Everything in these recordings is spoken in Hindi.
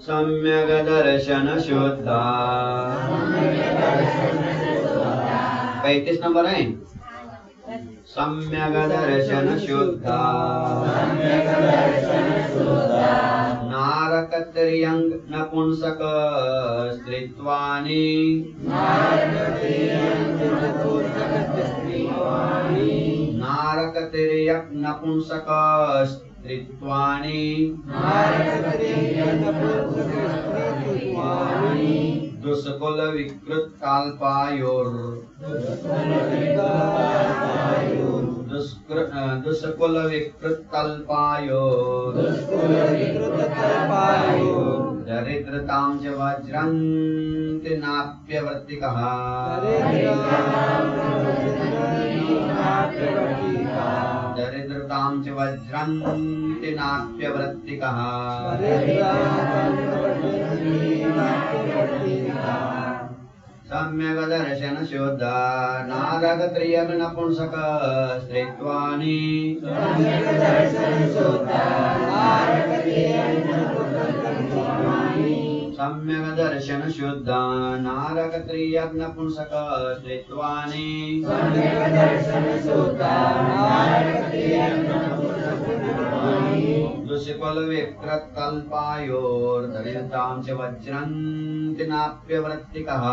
सम्यक दर्शन शुद्धा। 35 नंबर है। सम्यक दर्शन शुद्धा नारकत्र्यंग नपुंसक स्त्रीत्वानि नारकत्र्यंग नपुंसक स्त्रीत्वानि दुष्कुल विकृत काल्पायोर दुष्कुल विकृत कल्पायोर दरिद्रतां च वज्रन्ति नाप्यवर्तिकः दरिद्रतां च वज्रन्ति नाप्यवर्तिकः सम्यक दर्शन शुद्ध नारकत्र्यंग नपुंसक स्त्रीत्वानि सम्यक दर्शन शुद्ध नारकत्र्यंग नपुंसक स्त्रीत्वानि दुष्कुल विकृत कल्पायोर दरिद्रतां च वज्रन्ति नाप्यवर्तिकः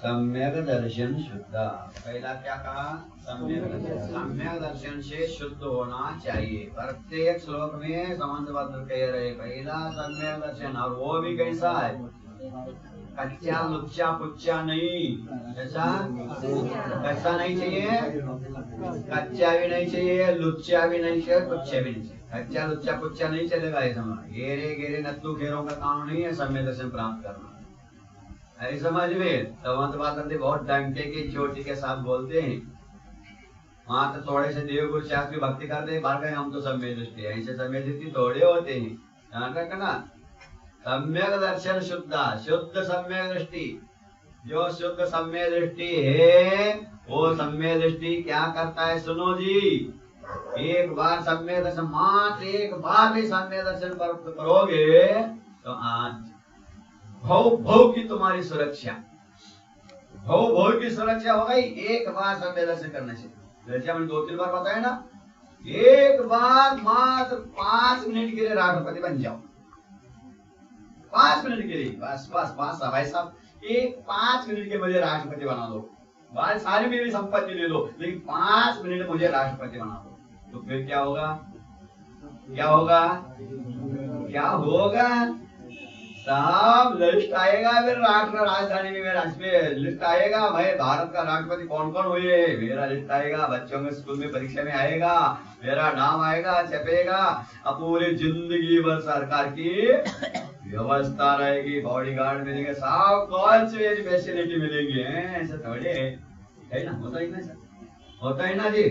सम्यक दर्शन शुद्ध। पहला क्या कहा? सम्यक दर्शन से शुद्ध होना चाहिए। प्रत्येक श्लोक में संबंधपत्र कह रहे। पहला सम्यक दर्शन, और वो भी कैसा है? कच्चा लुच्चा पुच्चा नहीं। ऐसा कैसा नहीं चाहिए? कच्चा भी नहीं चाहिए, लुच्चा भी नहीं चाहिए, पुच्चा भी नहीं चाहिए। कच्चा लुच्चा पुच्चा नहीं चलेगा। ये समझ, गेरे गेरे नत्थु घेरों का काम नहीं है सम्यक दर्शन प्राप्त करना। ऐसे समझ में संबंधपत्र बहुत डंके की चोटी के साथ बोलते हैं। वहां तो थोड़े से देव गुरु शास्त्री भक्ति करते हैं, बाहर गए हम तो सम्यक दृष्टि है। ऐसे सम्यक दृष्टि थोड़े होते हैं, ध्यान रखना। सम्यक दर्शन शुद्ध, शुद्ध सम्यक दृष्टि। जो शुद्ध सम्यक दृष्टि है वो सम्यक दृष्टि क्या करता है? सुनो जी, एक बार सम्यक दर्शन, मात्र एक बार भी सम्यक दर्शन करोगे तो आज भव भव की तुम्हारी सुरक्षा, भव भव की सुरक्षा हो गई। एक बार सम्यक दर्शन करने से, जैसे हमने 2-3 बार बताया ना, एक बार मात्र 5 मिनट के लिए राष्ट्रपति बन जाओ। 5 मिनट के लिए बस बस बस भाई साहब, एक 5 मिनट के मुझे राष्ट्रपति बना दो। बात सारी मेरी संपत्ति ले लो, लेकिन 5 मिनट मुझे राष्ट्रपति बना दो। तो फिर क्या होगा? क्या होगा? क्या होगा? साहब लिस्ट आएगा, फिर राष्ट्र राजधानी में मेरा लिस्ट आएगा। भाई भारत का राष्ट्रपति कौन कौन हुए, मेरा लिस्ट आएगा। बच्चों के स्कूल में परीक्षा में आएगा, मेरा नाम आएगा, छपेगा। अब पूरी जिंदगी भर सरकार की व्यवस्था रहेगी, बॉडीगार्ड मिलेंगे, साहब कौन सी फैसिलिटी मिलेगी। ऐसा थोड़े है ना, होता ही ना सर, होता है ना जी,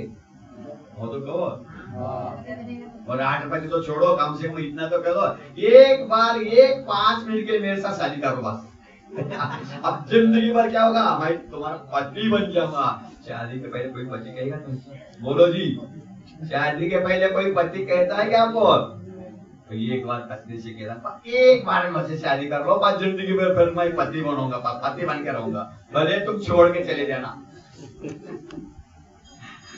हो तो कहो। और राष्ट्रपति तो छोड़ो, कम से कम इतना तो करो, एक बार एक 5 मिनट के मेरे साथ शादी करो बस। अब जिंदगी भर क्या होगा? भाई तुम्हारा पति बन जाऊंगा। शादी के पहले कोई पति कहेगा? बोलो जी, शादी के पहले कोई पति कहता है क्या आपको? तो एक बार पत्नी से कह रहा, एक बार मुझसे शादी कर लो, बस जिंदगी भर फिर मैं पति बनूंगा, पति बन के रहूंगा, भले तुम छोड़ के चले जाना।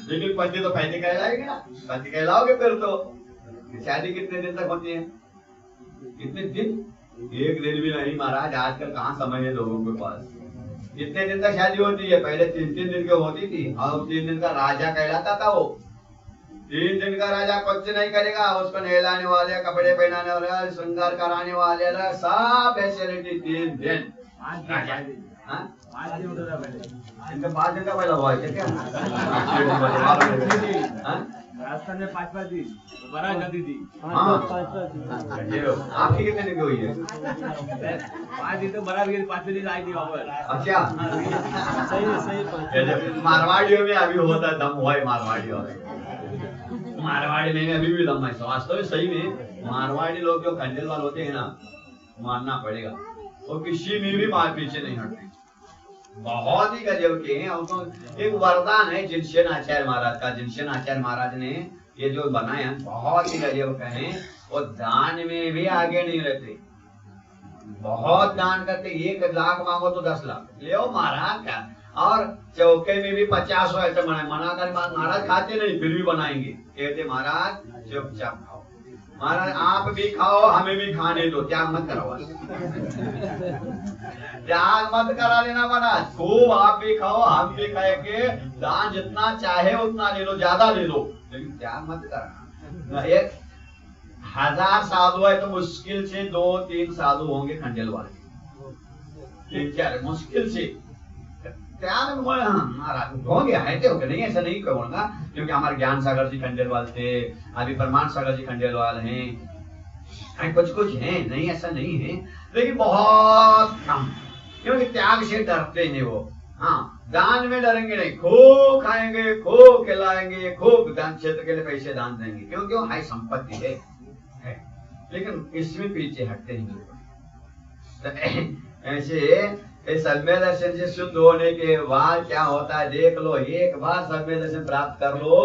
लेकिन पति तो पहले कहलाएगा ना, पति कहलाओगे फिर तो। शादी कितने दिन तक होती है? कितने दिन? एक दिन भी नहीं महाराज, आजकल कहाँ समय है लोगों के पास। कितने दिन तक शादी होती है? पहले 3-3 दिन की होती थी, और 3 दिन का राजा कहलाता था वो। 3 दिन का राजा कुछ नहीं करेगा, उसको नहलाने वाले, कपड़े पहनाने वाले, श्रृंगार कराने वाले, सब फैसिलिटी 3 दिन। 5 दिन का पहला हुआ है क्या? राजस्थान में 5 दिन बारात जाती थी। आपकी कितने दिन की हुई है? 5 दिन तो बारात गई, 5वें दिन आई थी वापस। अच्छा, सही। मारवाड़ियों में अभी होता है दम, हुआ है मारवाड़ियों में। मारवाड़ी में अभी भी दम है, वास्तव में सही में। मारवाड़ी लोग जो खंडेलवाल होते हैं ना, मानना पड़ेगा, वो किसी में भी मार पीछे नहीं हटते। बहुत ही गजब के हैं। और तो एक वरदान है जिनसेन आचार्य महाराज का। जिनसेन आचार्य महाराज ने ये जो बनाया बहुत ही गजब का है। और दान में भी आगे नहीं रहते, बहुत दान करते। 1 लाख मांगो तो 10 लाख ले महाराज का। और चौके में भी 50 आइटम बनाए। मना कर महाराज खाते नहीं फिर भी बनाएंगे। कहते महाराज चुपचाप खाओ, महाराज आप भी खाओ हमें भी खाने दो, त्याग मत कराओ। त्याग मत करा लेना महाराज, खूब आप भी खाओ हम भी खाएंगे। दान जितना चाहे उतना ले लो, ज्यादा ले लो, लेकिन त्याग मत कराना। 1000 साधु है तो मुश्किल से 2-3 साधु होंगे खंडेल वाले, 3-4 मुश्किल से। त्याग महाराज हो गया है तो नहीं, ऐसा नहीं कहूंगा, क्योंकि हमारे ज्ञान सागर जी खंडेलवाल थे, अभी प्रमाण सागर जी खंडेलवाल हैं, कुछ हैं, नहीं ऐसा नहीं है, लेकिन बहुत कम, क्योंकि त्याग से डरते हैं वो। हाँ, दान में डरेंगे नहीं, खूब खाएंगे, खूब खिलाएंगे, खूब दान क्षेत्र के लिए पैसे दान देंगे, क्योंकि वो हाई संपत्ति है। लेकिन इसमें पीछे हटते नहीं। तो ऐसे सम्य दर्शन से शुद्ध होने के बाद क्या होता है देख लो। एक बार सम्य दर्शन प्राप्त कर लो,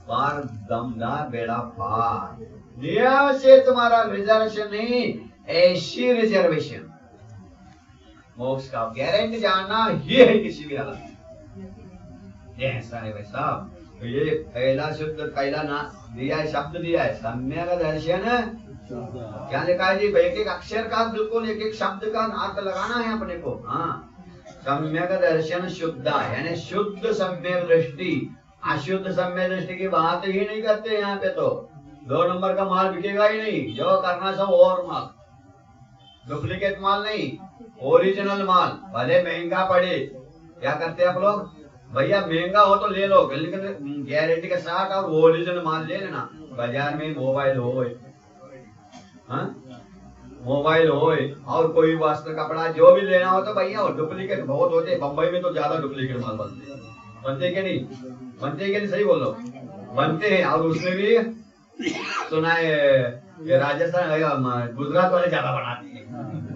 बार दमदार बेड़ा पार। नियम से तुम्हारा रिजर्वेशन नहीं, ऐसी रिजर्वेशन मोक्ष का गारंटी जानना ये है किसी भी हालत में। ऐसा है वैसा। तो ये पहला शुद्ध पहला ना दिया है, शब्द दिया है सम्यक दर्शन। क्या लिखा है जी? एक एक अक्षर का बिल्कुल एक एक शब्द का अर्थ लगाना है अपने को। हाँ, सम्यक दर्शन शुद्ध यानी शुद्ध सम्यक दृष्टि। अशुद्ध सम्यक दृष्टि की बात ही नहीं करते यहाँ पे। तो 2 नंबर का माल बिकेगा ही नहीं, जो करना सब और माल, डुप्लीकेट माल नहीं, ओरिजिनल माल, भले महंगा पड़े। क्या करते हैं आप लोग? भैया महंगा हो तो ले लो, लेकिन गारंटी के साथ और ओरिजिनल माल ले लेना। बाजार में मोबाइल हो, मोबाइल हो और कोई वस्त्र कपड़ा जो भी लेना हो तो भैया डुप्लीकेट बहुत होते हैं। बम्बई में तो ज्यादा डुप्लीकेट माल बनते कि नहीं? बनते कि नहीं? सही बोलो, बनते हैं। और उसमें भी सुना है राजस्थान गुजरात वाले ज्यादा बनाते हैं।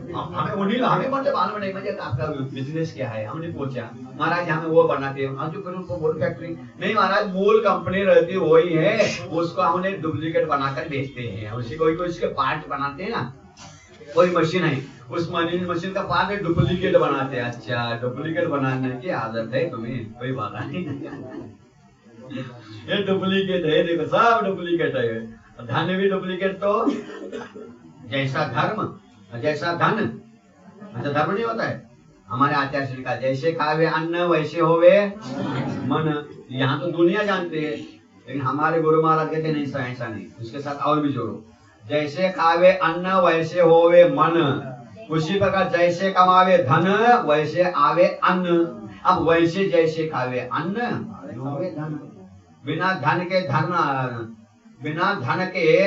हमें मतलब मालूम नहीं, मुझे आपका बिजनेस क्या है, हमने पूछा महाराज हमें वो बनाते हैं। जो फिर उनको बोल फैक्ट्री नहीं महाराज, मूल कंपनी रहती वही है, उसको हमने डुप्लीकेट बनाकर बेचते हैं। उसी कोई इसके पार्ट बनाते हैं ना, कोई मशीन है उस मशीन का पार्ट डुप्लीकेट बनाते हैं। अच्छा, डुप्लीकेट बनाने की आदत है तुम्हें, कोई बात नहीं। ये डुप्लीकेट है, देखो सब डुप्लीकेट है। धन भी डुप्लीकेट। तो जैसा धर्म जैसा धन, अच्छा धर्म नहीं होता है। हमारे आचार्य श्री का जैसे खावे अन्न वैसे होवे मन। यहाँ तो दुनिया जानते है, लेकिन हमारे गुरु महाराज कहते नहीं, ऐसा नहीं। उसके साथ और भी जोड़ो, जैसे खावे अन्न वैसे होवे मन, उसी प्रकार जैसे कमावे धन वैसे आवे अन्न। अब वैसे जैसे खावे अन्न होवे धन। बिना धन के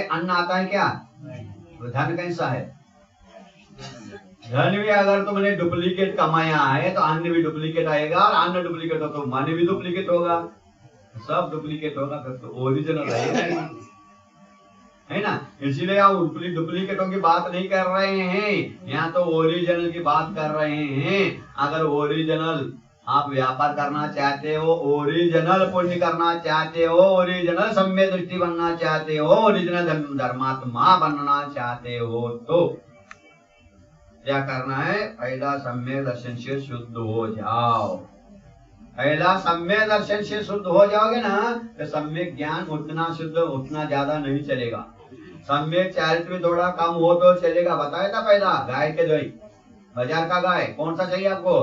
अन्न आता है क्या? धन कैसा है? धन भी अगर तुमने डुप्लीकेट कमाया है तो अन्न भी डुप्लीकेट आएगा, और अन्न डुप्लीकेट हो तो मन भी डुप्लीकेट होगा, सब डुप्लीकेट होगा, फिर तो ओरिजिनल रहेगा, है ना। इसीलिए आप डुप्लीकेटों की बात नहीं कर रहे हैं, यहाँ तो ओरिजिनल की बात कर रहे हैं। अगर ओरिजिनल आप व्यापार करना चाहते हो, ओरिजिनल पुण्य करना चाहते हो, ओरिजिनल सम्य दृष्टि बनना चाहते हो, ओरिजिनल धर्मात्मा बनना चाहते हो, तो क्या करना है? पहला सम्यक दर्शन से शुद्ध हो जाओ। पहला सम्यक दर्शन से शुद्ध हो जाओगे ना, तो सम्यक ज्ञान उतना शुद्ध उतना ज्यादा नहीं चलेगा। सम्यक चारित्र में थोड़ा कम हो तो चलेगा। बताया था पहला, गाय के दही, बाजार का गाय कौन सा चाहिए आपको?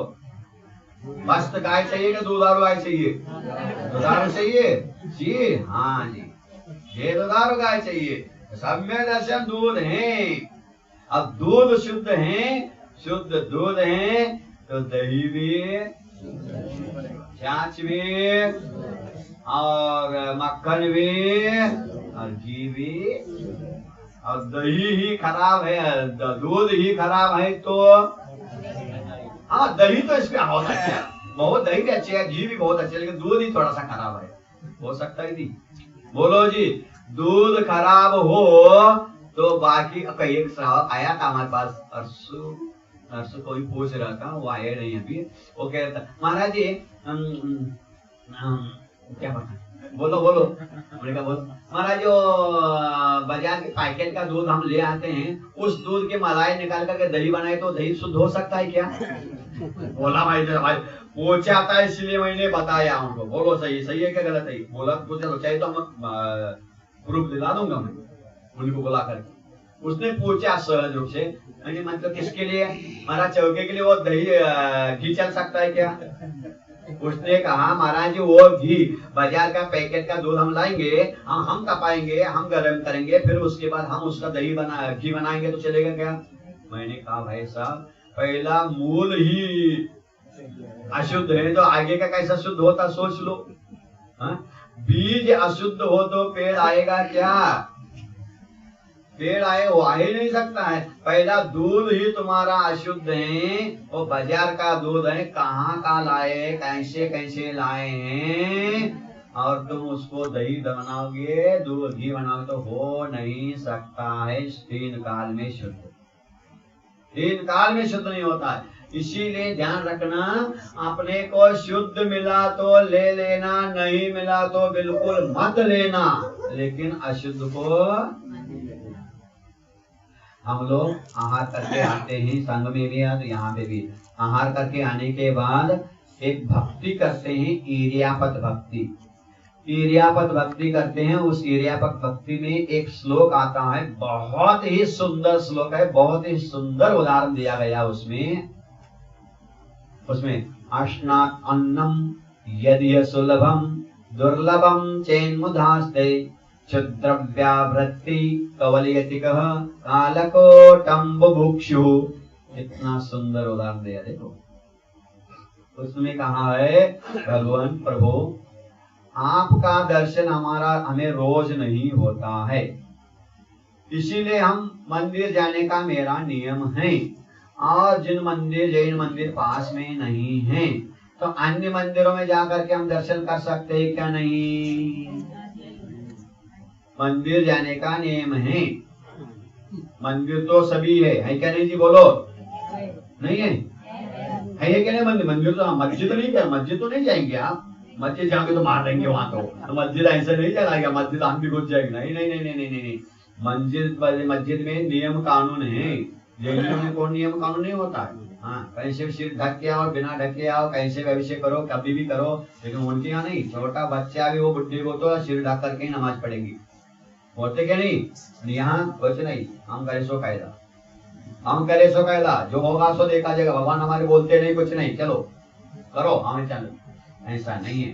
मस्त गाय चाहिए कि दूधारू गाय चाहिए? दूधारू चाहिए जी, हाँ जी, ये दूधारू गाय चाहिए। सम्यक दर्शन दूध है। अब दूध शुद्ध है, शुद्ध दूध है तो दही भी, छाछ भी, और मक्खन भी, और घी भी। और दही ही खराब है, दूध ही खराब है तो हाँ, दही तो इसमें बहुत अच्छा है, बहुत दही भी अच्छी है, घी भी बहुत अच्छा है, लेकिन दूध ही थोड़ा सा खराब है। हो सकता है जी? बोलो जी, दूध खराब हो तो बाकी एक आया था हमारे पास परसों, परसों कोई पूछ रहा था, वो आए नहीं अभी, वो कह रहा था महाराज जी क्या पता, बोलो बोलो। हमने कहा बोलो महाराज, जो बाजार के पैकेट का दूध हम ले आते हैं, उस दूध के मलाई निकाल करके दही बनाए तो दही शुद्ध हो सकता है क्या? बोला भाई पूछा था इसलिए मैंने बताया उनको, बोलो सही सही है क्या गलत है? बोला पूछा तो चाहिए तो हम प्रूफ दिला दूंगा मैं उनको बुला करके। उसने पूछा सहज रूप से, मतलब किसके लिए? महाराज चौके के लिए वो दही घी चल सकता है क्या? उसने कहा महाराज जी वो घी बाजार का पैकेट का दूध हम लाएंगे, हम तपाएंगे, हम गर्म करेंगे, फिर उसके बाद हम उसका दही घी बनाएंगे तो चलेगा क्या? मैंने कहा भाई साहब पहला मूल ही अशुद्ध है तो आगे का कैसा शुद्ध होता सोच लो। बीज अशुद्ध हो तो पेड़ आएगा क्या? पेड़ आए वो आ ही नहीं सकता है। पहला दूध ही तुम्हारा अशुद्ध है, वो बाजार का दूध है, कहाँ का लाए, कैसे कैसे लाए हैं, और तुम उसको दही बनाओगे, दूध घी बनाओगे तो हो नहीं सकता है। तीन काल में शुद्ध, तीन काल में शुद्ध नहीं होता है। इसीलिए ध्यान रखना, अपने को शुद्ध मिला तो ले लेना, नहीं मिला तो बिल्कुल मत लेना, लेकिन अशुद्ध को हम लोग आहार करके आते हैं, संघ में भी है तो यहाँ पे भी आहार करके आने के बाद एक भक्ति करते हैं, ईर्यापत भक्ति। ईर्यापत भक्ति करते हैं। उस ईर्यापत भक्ति में एक श्लोक आता है, बहुत ही सुंदर श्लोक है, बहुत ही सुंदर उदाहरण दिया गया उसमें। अश्नात् अन्नम यदि सुलभम दुर्लभम चेन्मुधास्ते क्षुद्रव्यावृत्ति कवलयतिकः कालकोटं बुभुक्षु। इतना सुंदर उदाहरण दिया। देखो उसमें कहा है, भगवान प्रभु आपका दर्शन हमें रोज नहीं होता है, इसीलिए हम मंदिर जाने का मेरा नियम है, और जिन मंदिर जैन मंदिर पास में नहीं है तो अन्य मंदिरों में जाकर के हम दर्शन कर सकते हैं क्या? नहीं, मंदिर जाने का नियम है। मंदिर तो सभी है क्या नहीं जी? बोलो नहीं है क्या नहीं? मंदिर तो मस्जिद नहीं क्या? मस्जिद तो नहीं जाएंगे आप, मस्जिद जाके तो मार देंगे वहां तो मस्जिद ऐसे नहीं चलाएगा, मस्जिद हम भी घुस जाएंगे। नहीं नहीं नहीं नहीं नहीं, मस्जिद में नियम कानून है। जैनियों में कोई नियम कानून नहीं होता है। हाँ, कैसे सिर ढक के आओ, बिना ढके आओ, कैसे अभिषेक करो, कभी भी करो, लेकिन उनके यहाँ नहीं। छोटा बच्चा भी वो बुढ़ी को तो सिर ढक करके नमाज पढ़ेगी, होते क्या नहीं? यहाँ कुछ नहीं, हम करे सो कायदा, हम करे सो कायदा, जो होगा सो देखा जाएगा। भगवान हमारे बोलते नहीं कुछ नहीं, चलो करो हमें चलो, ऐसा नहीं है।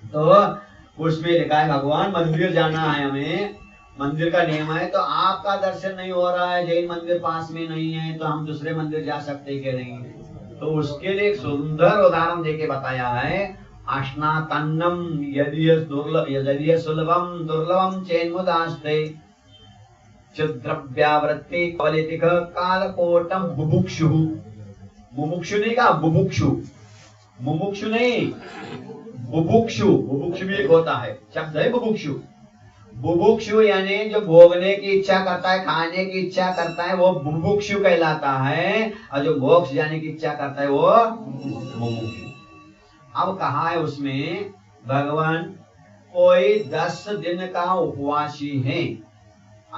तो उसमें लिखा है भगवान मंदिर जाना है, हमें मंदिर का नियम है। तो आपका दर्शन नहीं हो रहा है, जैन मंदिर पास में नहीं है, तो हम दूसरे मंदिर जा सकते क्या नहीं? तो उसके लिए एक सुंदर उदाहरण देके बताया है, अश्नातन्नम यदि सुलभम दुर्लभम चेन्मुदास्ते क्षुद्रव्यावृत्ति कवलितिक कालकोटम बुभुक्षु। बुभुक्षु नहीं कहा, बुभुक्षु, मुमुक्षु नहीं, बुभुक्षु। बुभुक्षु भी एक होता है शब्द है बुभुक्षु। बुभुक्षु यानी जो भोगने की इच्छा करता है, खाने की इच्छा करता है, वो बुभुक्षु कहलाता है, और जो मोक्ष जाने की इच्छा करता है वो मुमुक्षु। अब कहा है उसमें भगवान, कोई 10 दिन का उपवासी है,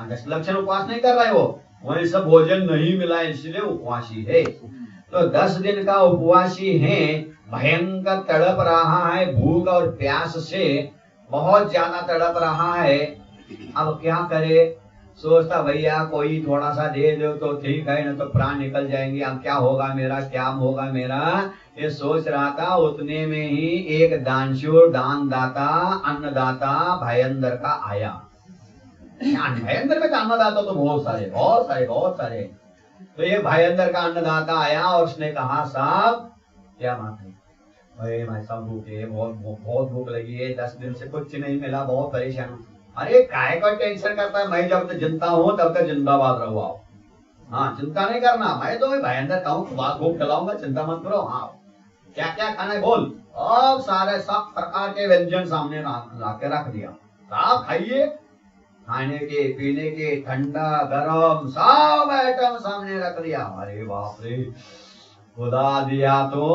10 लक्षण उपवास नहीं कर रहा है, वो वही सब भोजन नहीं मिला इसलिए उपवासी है। तो 10 दिन का उपवासी है, भयंकर तड़प रहा है, भूख और प्यास से बहुत ज्यादा तड़प रहा है। अब क्या करे? सोचता भैया कोई थोड़ा सा दे दो तो ठीक है, न तो प्राण निकल जाएंगे, अब क्या होगा मेरा, क्या होगा मेरा, ये सोच रहा था। उतने में ही एक दानशूर, दानदाता, अन्नदाता भयंदर का आया। भयंदर में अन्नदाता तो बहुत सारे बहुत सारे बहुत सारे। तो ये भयंदर का अन्नदाता आया और उसने कहा साहब क्या बात है भाई, मैं सब भूखे, बहुत भूख लगी है, 10 दिन से कुछ नहीं मिला, बहुत परेशान हूँ। अरे काय का टेंशन करता है, मैं जब तक जिंदा हूँ तब तक जिंदाबाद रहो आप। हाँ, चिंता नहीं करना, मैं तो भयंकर कहूँ, बात भूख खिलाऊंगा, चिंता मत करो। हाँ, क्या क्या खाना है बोल। अब सारे सब प्रकार के व्यंजन सामने ला के रख दिया, साहब खाइए। खाने के पीने के ठंडा गरम सब आइटम सामने रख दिया। अरे बाप रे, खुदा दिया तो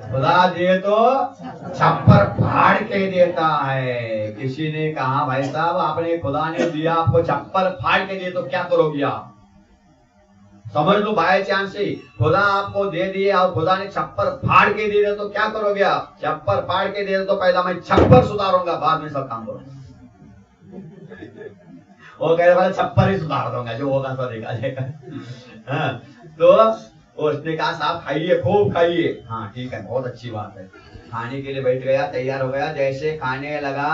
खुदा दिए तो छप्पर फाड़ के देता है। किसी ने कहा भाई साहब आपने खुदा ने दिया आपको छप्पर फाड़ के दिए तो क्या करोगे आप? समझ लो बाय चांस से खुदा आपको दे दिए और खुदा ने छप्पर फाड़ के दे दिया तो क्या करोगे आप? छप्पर फाड़ के दे तो पहला मैं छप्पर सुधारूंगा, बाद में सब काम करूंगा। वो कह रहे छप्पर ही सुधार दूंगा, जो होगा तो देखा जाएगा। हाँ, तो उसने कहा साहब खाइए, खूब खाइए। हाँ ठीक है, बहुत अच्छी बात है। खाने के लिए बैठ गया, तैयार हो गया। जैसे खाने लगा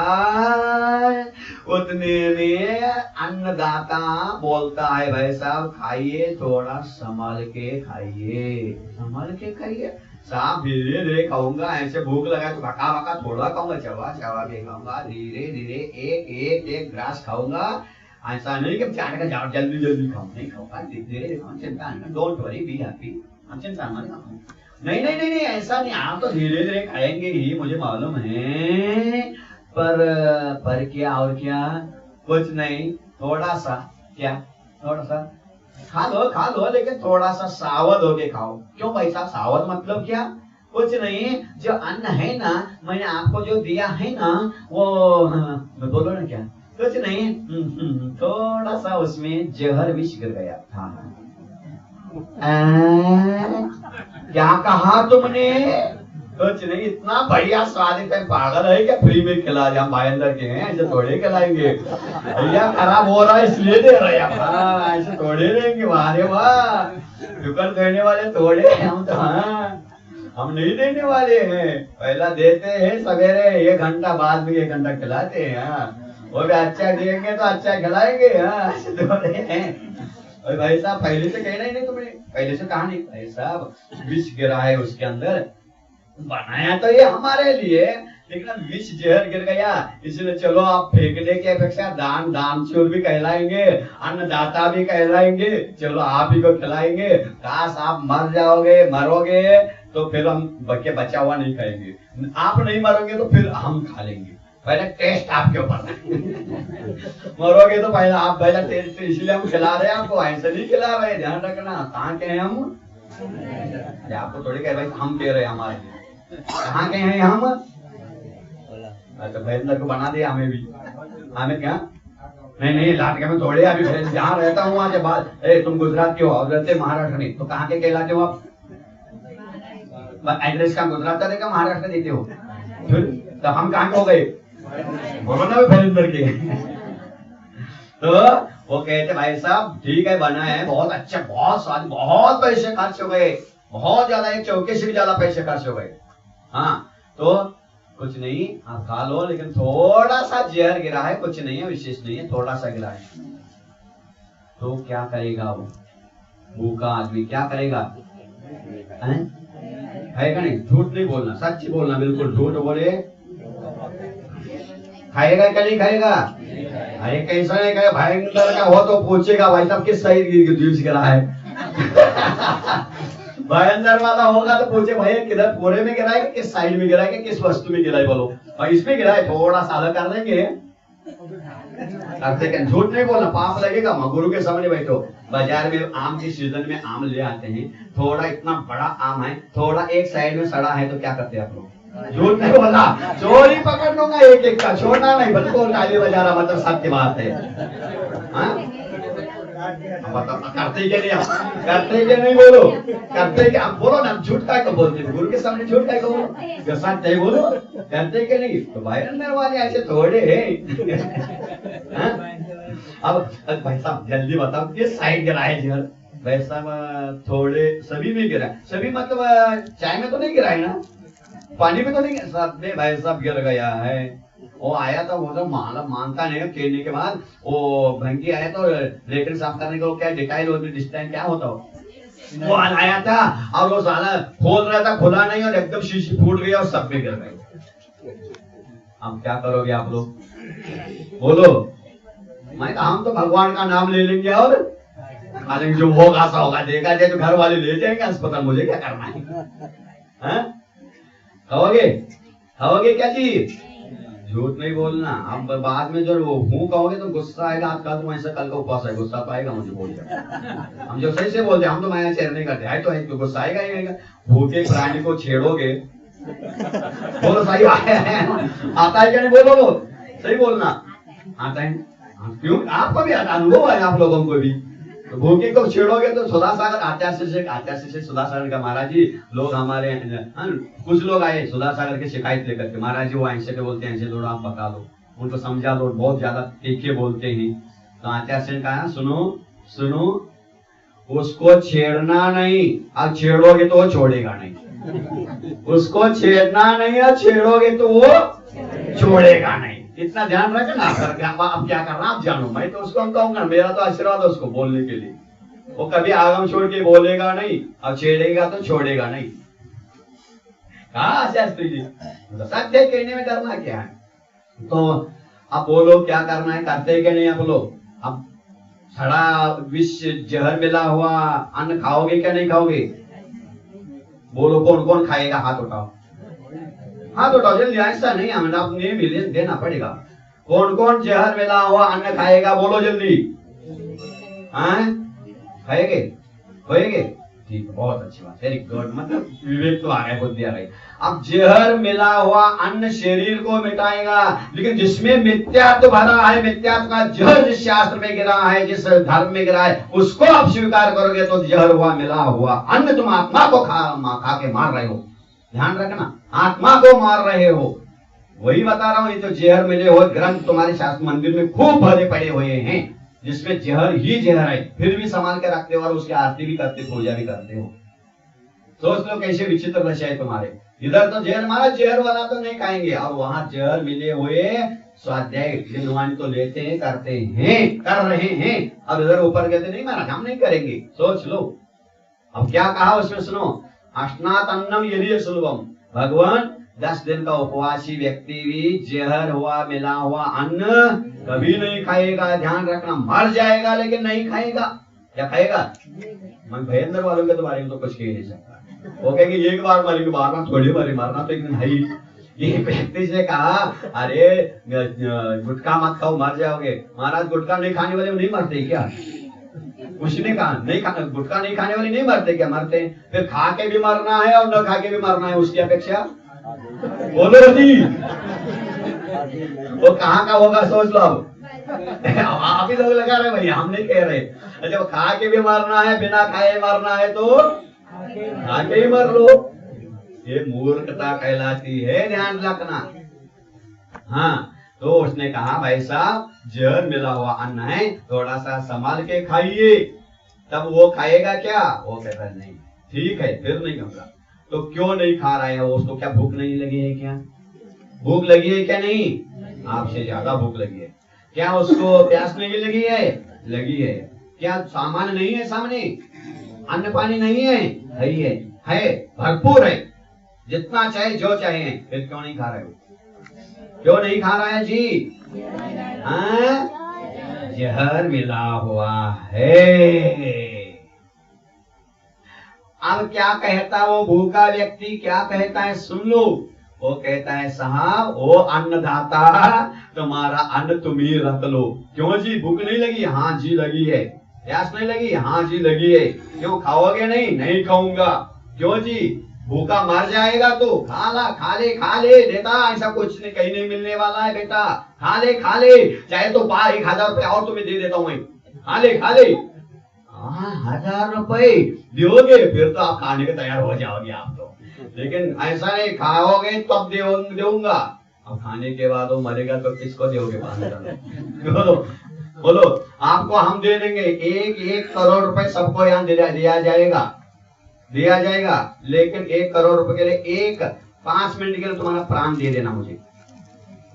उतने में अन्नदाता बोलता है भाई साहब खाइए, थोड़ा संभाल के खाइए, संभाल के खाइए साहब, धीरे धीरे खाऊंगा, ऐसे भूख लगा तो भका भका थोड़ा खाऊंगा, चबा चबा के खाऊंगा, धीरे धीरे एक ग्रास खाऊंगा। ऐसा नहीं कि चाट का जाओ जल्दी जल्दी खाऊं, नहीं खाऊंगा, धीरे धीरे खाऊं, चिंता नहीं, डोंट वरी, बी हैप्पी, हम चिंता मत खाऊं। नहीं नहीं नहीं नहीं ऐसा नहीं, आप तो धीरे धीरे खाएंगे ही, मुझे मालूम है, पर क्या और क्या? कुछ नहीं, थोड़ा सा, क्या थोड़ा सा खा लो लेकिन थोड़ा सा सावध होके खाओ। क्यों भाई साहब सावध मतलब क्या? कुछ नहीं, जो अन्न है ना, मैंने आपको जो दिया है ना, वो बोलो ना क्या, कुछ नहीं, थोड़ा सा उसमें जहर विष गिर गया था। क्या कहा तुमने? कुछ नहीं, इतना बढ़िया स्वादिष्ट है, पागल है क्या? फ्री में खिला दिया, हम भाई अंदर के हैं, ऐसे थोड़े खिलाएंगे भैया, खराब हो रहा है इसलिए दे रहे हैं, ऐसे थोड़े देंगे। वाह वाह, शुक्र देने वाले थोड़े हम तो, हाँ हम नहीं देने वाले हैं, पहला देते हैं सवेरे 1 घंटा, बाद में 1 घंटा खिलाते हैं। वो भी अच्छा देंगे तो अच्छा खिलाएंगे। हाँ थोड़े हैं। और भाई साहब पहले से कहना ही नहीं तुमने, पहले से कहा नहीं भाई साहब विष गिरा है उसके अंदर, बनाया तो ये हमारे लिए, लेकिन विष जहर गिर गया, इसलिए चलो आप फेंकने की अपेक्षा दानशूर भी कहलाएंगे, अन्नदाता भी कहलाएंगे, चलो आप ही को खिलाएंगे। काश आप मर जाओगे, मरोगे तो फिर हम बचा हुआ नहीं खाएंगे, आप नहीं मरोगे तो फिर हम खा लेंगे, पहले टेस्ट आपके ऊपर। मरोगे तो पहले आप पहला टेस्ट, इसलिए हम खिला रहे हैं आपको, ऐसे नहीं खिला रहे, ध्यान रखना। कहाँ के हैं हम? आपको थोड़ी कह भाई हम कह रहे हैं, हमारे कहाँ के हैं हम? अच्छा भैंदर को बना दिया हमें भी, हमें क्या? नहीं लाटके में थोड़े, अभी जहाँ रहता हूँ वहाँ के बाद, तुम गुजरात के हो और रहते महाराष्ट्र में, तो कहाँ के कहलाते हो आप? एड्रेस का गुजरात का देगा, महाराष्ट्र देते हो, फिर तो हम कहाँ हो गए? बोलो ना भैंदर के। तो वो कहते भाई साहब ठीक है, बना है बहुत अच्छा, बहुत स्वाद, बहुत पैसे खर्च हो गए, बहुत ज्यादा, एक चौके से भी ज्यादा पैसे खर्च हो गए। हाँ तो कुछ नहीं, आप खा लो, लेकिन थोड़ा सा जहर गिरा है, कुछ नहीं है, विशेष नहीं है, थोड़ा सा गिरा है। तो क्या करेगा वो भूखा आदमी? क्या करेगा? खाएगा नहीं, झूठ नहीं बोलना, सच बोलना, बिल्कुल झूठ बोले खाएगा क्या नहीं खाएगा? अरे कैसा नहीं खाएगा, भयंकर का हो तो पूछेगा भाई साहब किस साइड गिरा है। भयंकर वाला होगा तो पूछे भैया किधर, पूरे में गिरा है कि किस साइड में गिरा है, कि किस वस्तु में गिरा है, बोलो भाई इसमें गिरा है, थोड़ा सा अलग कर देंगे। झूठ नहीं बोलना, पाप लगेगा। गुरु के सामने बैठो, बाजार में आम के सीजन में आम ले आते हैं, थोड़ा इतना बड़ा आम है, थोड़ा एक साइड में सड़ा है, तो क्या करते हैं आप लोग? झूठ नहीं बोला, चोरी पकड़ लूंगा एक एक का, छोड़ना नहीं, बिल्कुल ताली बजा रहा, मतलब सत्य बात है। करते के नहीं, करते के नहीं, बोलो करते के, आप बोलो ना, झूठ का को बोलते हो, गुरु के सामने झूठ का को बोलो, सत्य बोलो, करते के नहीं। तो भाई अंदर वाले ऐसे थोड़े हैं। अब भाई साहब जल्दी बताओ किस साइड गिरा है जहर? भाई साहब थोड़े सभी में गिरा, सभी मतलब चाय में तो नहीं गिरा है ना, पानी में तो नहीं, सब में भाई साहब गिर गया है। वो आया था, वो तो मानता नहीं, खेलने के बाद वो भंगी आया तो लेटरिन साफ करने को, क्या डिटाइल होती डिस्टेंस क्या होता वो आया था, और वो साला खोल रहा था, खुला नहीं, और एकदम शीशी फूट गया और सब में गिर गए। अब क्या करोगे आप लोग? बोलो। मैं कहा हम तो भगवान का नाम ले लेंगे और जो होगा सा होगा, देखा जाए तो घर वाले ले जाएंगे अस्पताल, मुझे क्या करना है? खाओगे? खाओगे क्या जी? झूठ नहीं बोलना। अब बाद में जो हूँ कहोगे तो गुस्सा आएगा। आज कल तो ऐसा कल का उपवास है, गुस्सा तो आएगा मुझे बोल कर। हम जो सही से बोलते हम तो माया चेहरे नहीं करते, है तो गुस्सा आएगा ही आएगा। भूखे प्राणी को छेड़ोगे बोलो सही आता है क्या नहीं, बोलो लो सही बोलना आता है। क्यों आपको भी अनुभव है, आप लोगों को भी। तो भूखे को छेड़ोगे तो सुधा सागर आचार्य से सुधा सागर का महाराज जी लोग हमारे कुछ लोग आए सुधा सागर की शिकायत लेकर के, महाराज जी वो ऐसे के बोलते हैं, ऐसे थोड़ा आप बता दो, उनको समझा दो, बहुत ज्यादा तीखे बोलते हैं। तो आचार्य ने कहा सुनो सुनो, उसको छेड़ना नहीं, अब छेड़ोगे तो वो छोड़ेगा नहीं। उसको छेड़ना नहीं, अब छेड़ोगे तो वो छोड़ेगा नहीं। इतना ध्यान रखना। अब क्या करना आप जानो, मैं तो उसको हम कहूंगा, मेरा तो आशीर्वाद है उसको बोलने के लिए। वो कभी आगम छोड़ के बोलेगा नहीं, अब छेड़ेगा तो छोड़ेगा नहीं। कहा शास्त्री जी सत्य कहने में डरना क्या है। तो अब बोलो क्या करना है, करते क्या नहीं आप लोग। अब सड़ा विष जहर मिला हुआ अन्न खाओगे क्या नहीं खाओगे, बोलो कौन कौन खाएगा, हाथ उठाओ, हाथ उठाओ जल्दी। ऐसा नहीं हमें अपने मिले देना पड़ेगा। कौन कौन जहर मिला हुआ अन्न खाएगा, बोलो जल्दी। खाएंगे खाएंगे, ठीक है, बहुत अच्छी बात, वेरी गुड। मतलब विवेक तो आ गया, बुद्धि आ गई। अब जहर मिला हुआ अन्न शरीर को मिटाएगा, लेकिन जिसमें मिथ्यात्व भरा है, मिथ्यात्व का जहर जिस शास्त्र में गिरा है, जिस धर्म में गिरा है, उसको आप स्वीकार करोगे तो जहर हुआ मिला हुआ अन्न तुम आत्मा को खा के मार रहे हो। ध्यान रखना, आत्मा को मार रहे हो। वही बता रहा हूं, ये तो जहर मिले हुए ग्रंथ तुम्हारे शास्त्र मंदिर में खूब भरे पड़े हुए हैं, जिसमें जहर ही जहर है, फिर भी संभाल के रखते हो और उसकी आरती भी करते, पूजा भी करते हो। सोच लो कैसे विचित्र नशा है तुम्हारे। इधर तो जहर मारा, जहर वाला तो नहीं खाएंगे, और वहां जहर मिले हुए स्वाध्याय दिनवान तो लेते हैं, करते हैं, कर रहे हैं। अब इधर ऊपर कहते नहीं महाराज हम नहीं करेंगे। सोच लो अब क्या कहा उसमें, सुनो। अश्नात अन्नम यदि सुलभम, भगवान 10 दिन का उपवासी व्यक्ति भी जहर हुआ मिला हुआ अन्न कभी नहीं खाएगा। ध्यान रखना, मर जाएगा लेकिन नहीं खाएगा। क्या खाएगा, मैं भयंकर वालों के बारे में तो कुछ कह नहीं सकता। वो कहेंगे एक बार मरेंगे, बार बार थोड़ी बार मारना तो एक दिन है ही। एक व्यक्ति से कहा अरे गुटखा मत खाओ मर जाओगे। महाराज गुटखा नहीं खाने वाले नहीं मरते क्या, उसने कहा नहीं खा, गुटखा नहीं खाने वाले नहीं मरते क्या, मरते। फिर खा के भी मरना है और न खा के भी मरना है, उसकी अपेक्षा बोलो जी वो कहाँ का होगा, सोच लो। अब आप ही लोग लगा रहे भैया, हम नहीं कह रहे। जब खा के भी मरना है, बिना खाए मरना है तो खा के ही मर लो। ये मूर्खता कहलाती है, ध्यान रखना। हाँ, तो उसने कहा भाई साहब जहर मिला हुआ अन्न है, थोड़ा सा संभाल के खाइए। तब वो खाएगा क्या, वो कहता नहीं ठीक है, फिर नहीं खाऊंगा। तो क्यों नहीं खा रहा है वो, उसको क्या भूख नहीं लगी है क्या, भूख लगी है क्या नहीं, आपसे ज्यादा भूख लगी है क्या, उसको प्यास नहीं लगी है, लगी है क्या, सामान नहीं है सामने, अन्न पानी नहीं है, है भरपूर है, जितना चाहे जो चाहे, फिर क्यों नहीं खा रहे हो, क्यों नहीं खा रहा है जी, जहर मिला हुआ है। अब क्या कहता वो भूखा व्यक्ति, क्या कहता है सुन लो। वो कहता है साहब वो अन्नदाता तुम्हारा अन्न तुम ही रख लो। क्यों जी, भूख नहीं लगी, हाँ जी लगी है, प्यास नहीं लगी, हाँ जी लगी है, क्यों खाओगे नहीं, नहीं खाऊंगा, क्यों जी भूखा मर जाएगा तो खा ले बेटा, ऐसा कुछ नहीं कहीं नहीं मिलने वाला है बेटा, खा ले चाहे तो 1000 रुपए और तुम्हें दे देता हूँ मैं, खा ले 1000 रुपए दोगे फिर तो आप खाने के तैयार हो जाओगे आप तो, लेकिन ऐसा नहीं खाओगे तब दूंगा, अब खाने के बाद वो मरेगा तो किसको दोगे, बोलो आपको हम दे देंगे 1 करोड़ रुपए सबको यहाँ दिया जाएगा, लेकिन 1 करोड़ रुपए के लिए 5 मिनट के लिए तुम्हारा प्राण दे देना मुझे।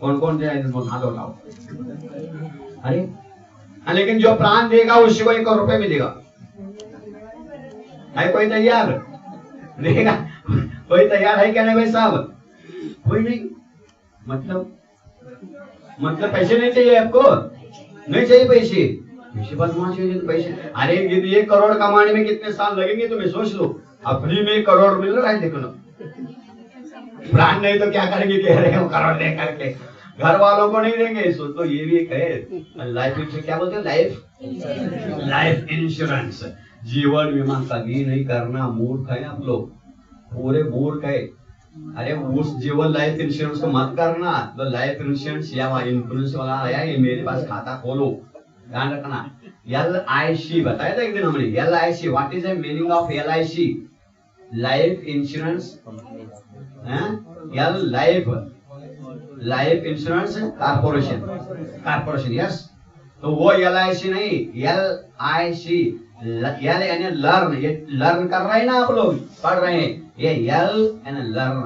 कौन कौन दे हाथ उठाओ। अरे लेकिन जो प्राण देगा उसी को 1 करोड़ रुपए मिलेगा। है कोई तैयार देगा, कोई तैयार है क्या नहीं भाई साहब, कोई नहीं। मतलब पैसे नहीं चाहिए आपको, नहीं चाहिए पैसे बदमाश चाहिए तो पैसे। अरे 1 करोड़ कमाने में कितने साल लगेंगे तुम्हें सोच लो। अब फ्री में 1 करोड़ मिल रहा है, देखो लो प्राण नहीं तो क्या करेंगे, कह रहे हो करोड़ ले करके। घर वालों को नहीं देंगे। सोच लो ये भी एक है लाइफ इंश्योरेंस, क्या बोलते हैं लाइफ इंश्योरेंस। जीवन बीमा कभी नहीं करना, मूर्ख है आप लोग, पूरे मूर्ख है। अरे उस जीवन लाइफ इंश्योरेंस को मत करना। तो लाइफ इंश्योरेंस या इंश्योरेंस वाला आया, ये मेरे पास खाता खोलो, ध्यान रखना। LIC बताया था एक दिन हमने, LIC, what is the meaning of LIC? Life insurance, life insurance corporation, yes. तो वो LIC नहीं, LIC, L यानी लर्न, ये लर्न कर रहे हैं ना आप लोग, पढ़ रहे हैं, ये L यानी learn.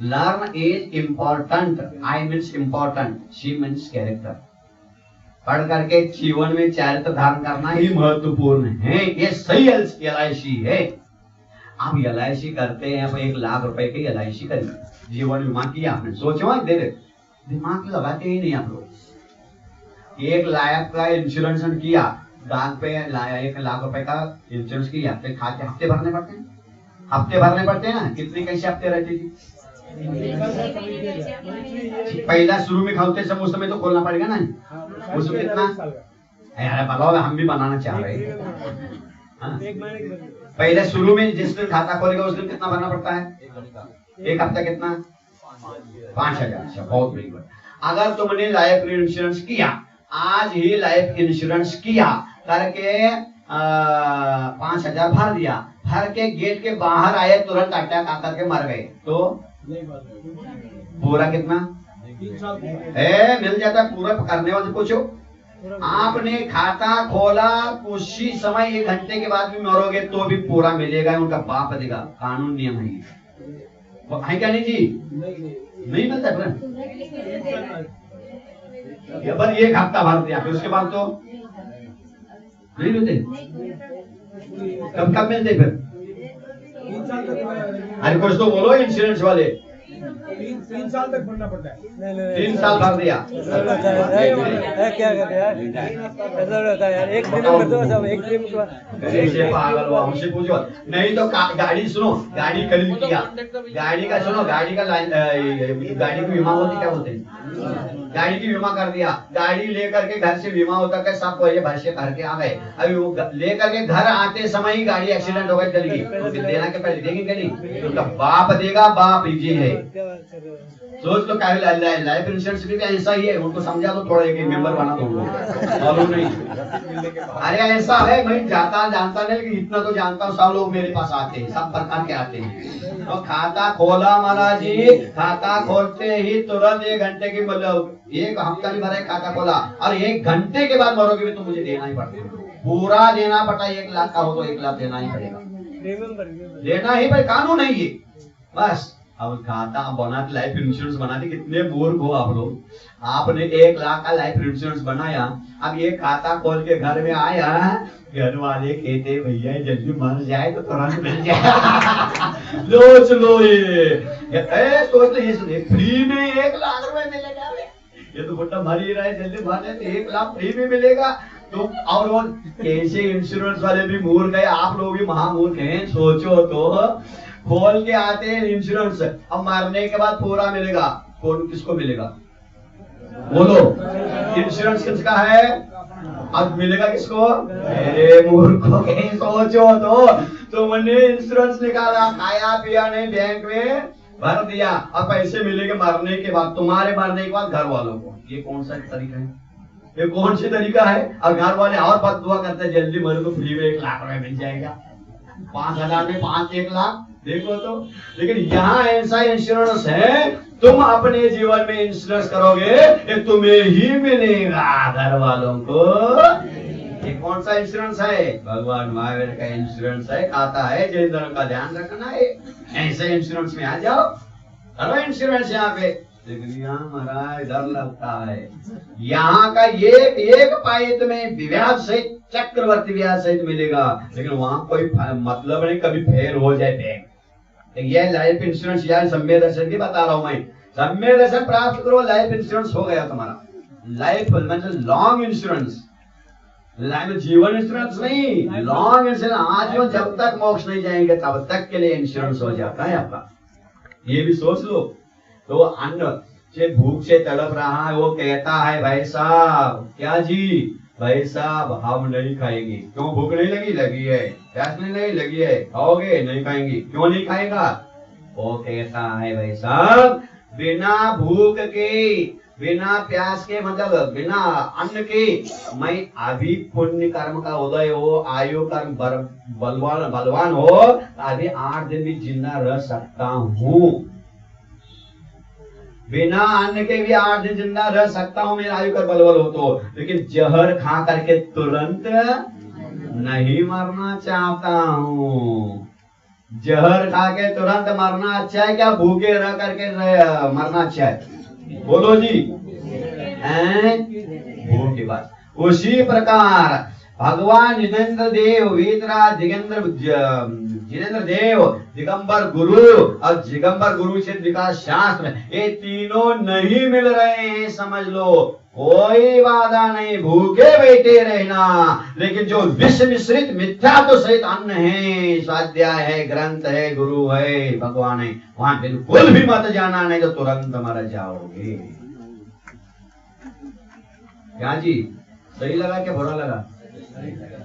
Learn is important, I means important, C means character. पढ़ करके जीवन में चरित्र धारण करना ही महत्वपूर्ण है, ये सही LIC है। आप LIC करते हैं, 1 लाख रुपए की LIC करेंगे, जीवन बीमा किया आपने, सोचो दे दे, दिमाग लगाते ही नहीं आप लोग। 1 लाख का इंश्योरेंस किया, डाक पे 1 लाख रुपए का इंश्योरेंस किया, फिर खाते हफ्ते भरने पड़ते हैं ना। कितने कैसे हफ्ते रहते थी? पहला शुरू में खोलते समय उस समय तो खोलना पड़ेगा ना, उसमें कितना? अरे बताओ, हम भी बनाना चाह रहे हैं। पहले शुरू में जिस दिन खाता खोलेगा उस दिन कितना भरना पड़ता है? 1 हफ्ता कितना? 5,000। बहुत बड़ी बात। अगर तुमने लाइफ इंश्योरेंस किया, आज ही लाइफ इंश्योरेंस किया करके 5,000 भर दिया, भर के गेट के बाहर आए, तुरंत अटैक आकर के मर गए, तो पूरा कितना मिल जाता? पूरा करने वाले पूछो। आपने खाता खोला, कुछ ही समय 1 घंटे के बाद भी मरोगे तो भी पूरा मिलेगा, उनका बाप देगा, कानून नियम है क्या? नहीं जी, नहीं मिलता है। बस 1 हफ्ता भर दिया, फिर उसके बाद तो नहीं मिलते। कब मिलते फिर? अरे कुछ तो बोलो इंश्योरेंस वाले। 3 साल तक भरना पड़ता है। 3 साल भर दिया, क्या करते हैं? ऐसा रहता है यार, 1 दिन में तो सब 1 दिन के बाद पागल हो, हमसे पूछो। नहीं तो गाड़ी सुनो, गाड़ी खरीद किया, गाड़ी का सुनो, गाड़ी की बीमा होती, क्या बोलते हैं? गाड़ी की बीमा कर दिया, गाड़ी लेकर के घर से बीमा होता है, सब पहले भर से करके आ गए। अभी वो लेकर के घर आते समय ही गाड़ी एक्सीडेंट हो गई, चल गई, तो देना के पहले देंगे नहीं, तो बाप देगा, बाप ये है। सोच लो, लाइफ इंश्योरेंस भी ऐसा ही है, उनको समझा दो थोड़ा, एक मेंबर बना दो, मालूम नहीं। अरे ऐसा है, मैं जानता नहीं, लेकिन इतना तो जानता हूँ, सब लोग मेरे पास आते हैं, सब प्रकार के आते हैं। तो खाता खोला महाराज जी, खाता खोलते ही तुरंत 1 घंटे की, मतलब 1 हफ्ता नहीं भरा, खाता खोला और 1 घंटे के बाद मरोगे भी तो मुझे देना ही पड़ेगा, पूरा देना पड़ता है। 1 लाख का हो तो 1 लाख देना ही पड़ेगा, देना ही पड़ेगा, कानून है ये। बस अब खाता बना, लाइफ इंश्योरेंस बनाते, कितने मूर्ख हो आप लोग। आपने 1 लाख का लाइफ इंश्योरेंस बनाया, अब ये खाता खोल के घर में आया, घर वाले कहते भैया जल्दी मर जाए तो तुरंत मिल जाए। सोच लो, ये सोच लो, ये फ्री में 1 लाख रुपए मिलेगा, ये तो बुढ़ा मर ही रहा है, जल्दी मर जाए तो 1 लाख फ्री में मिलेगा। तो और वो कैसे इंश्योरेंस वाले भी मूर्ख है, आप लोग भी महामूर्ख हैं। सोचो तो, खोल के आते हैं इंश्योरेंस, अब मरने के बाद पूरा मिलेगा, कौन किसको मिलेगा बोलो? इंश्योरेंस किसका है, अब मिलेगा किसको? अरे मूर्खों के, सोचो तो मैंने इंश्योरेंस निकाला, खाया पिया नहीं, बैंक में भर दिया, अब पैसे मिलेंगे मरने के बाद, तुम्हारे मरने के बाद घर वालों को। ये कौन सा तरीका है? ये कौन सी तरीका है? और घर वाले और बद दुआ करते हैं, जल्दी मरे तो फ्री में 1 लाख रुपए मिल जाएगा, 5,000 में 1 लाख, देखो तो। लेकिन यहाँ ऐसा इंश्योरेंस है, तुम अपने जीवन में इंश्योरेंस करोगे ये तुम्हें ही मिलेगा, घर वालों को। ये कौन सा इंश्योरेंस है? भगवान महावीर का इंश्योरेंस है, खाता है, जैन धर्म का ध्यान रखना है। ऐसे इंश्योरेंस में आ जाओ, करो इंश्योरेंस यहाँ पे। लेकिन यहाँ महाराज डर लगता है, यहाँ का एक पाई तुम्हें ब्याज सहित, चक्रवर्ती ब्याज सहित मिलेगा, लेकिन वहां कोई मतलब नहीं कभी फेल हो जाए बैंक। ये लाइफ इंश्योरेंस या सम्य दर्शन की बता रहा हूं मैं, सम्य दर्शन प्राप्त करो, लाइफ इंश्योरेंस हो गया तुम्हारा। लाइफ मतलब लॉन्ग इंश्योरेंस, लाइफ जीवन इंश्योरेंस नहीं, लॉन्ग इंश्योरेंस। आजीवन, जब तक मोक्ष नहीं जाएंगे तब तक के लिए इंश्योरेंस हो जाता है आपका, ये भी सोच लो। तो अन्न से भूख से तड़प रहा है, वो कहता है भाई साहब, क्या जी, भाई साहब हम नहीं खाएंगे। क्यों? भूख नहीं लगी? लगी है। प्यास नहीं लगी है? खाओगे? नहीं खाएंगे। क्यों नहीं खाएगा? वो कहता है भाई साहब, बिना भूख के, बिना प्यास के, मतलब बिना अन्न के मैं अभी पुण्य कर्म का उदय हो, आयु कर्म बलवान हो, अभी 8 दिन भी जिंदा रह सकता हूँ। बिना अन्न के भी 8 दिन जिंदा रह सकता हूँ, मेरा आयु कर बलवान हो तो। लेकिन जहर खा करके तुरंत नहीं मरना चाहता हूँ। जहर खा के तुरंत मरना अच्छा है क्या भूखे रह करके मरना अच्छा है? बोलो जी। भूख की बात। उसी प्रकार भगवान जिनेन्द्र देव, वीतराज जिनेन्द्र देव, दिगंबर गुरु और दिगंबर गुरु से विकास शास्त्र, ये तीनों नहीं मिल रहे हैं, समझ लो। कोई वादा नहीं, भूखे बैठे रहना, लेकिन जो विष मिश्रित मिथ्या तो सहित अन्न है, स्वाध्याय है, ग्रंथ है, गुरु है, भगवान है, वहां बिल्कुल भी मत जाना, नहीं तो तुरंत मर जाओगे। क्या जी, सही लगा क्या बुरा लगा?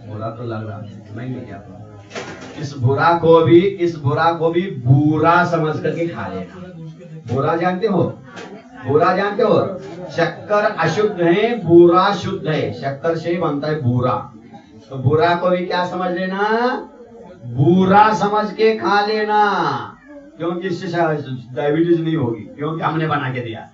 बुरा तो लग रहा, मैं नहीं क्या बोला। इस बुरा को भी बुरा समझ करके खा लेना। बुरा जानते हो? बुरा जानते हो? शक्कर अशुद्ध है, बुरा शुद्ध है। शक्कर से बनता है बुरा, तो बुरा को भी क्या समझ लेना? बुरा समझ के खा लेना, क्योंकि इससे डायबिटीज नहीं होगी, क्योंकि हमने बना के दिया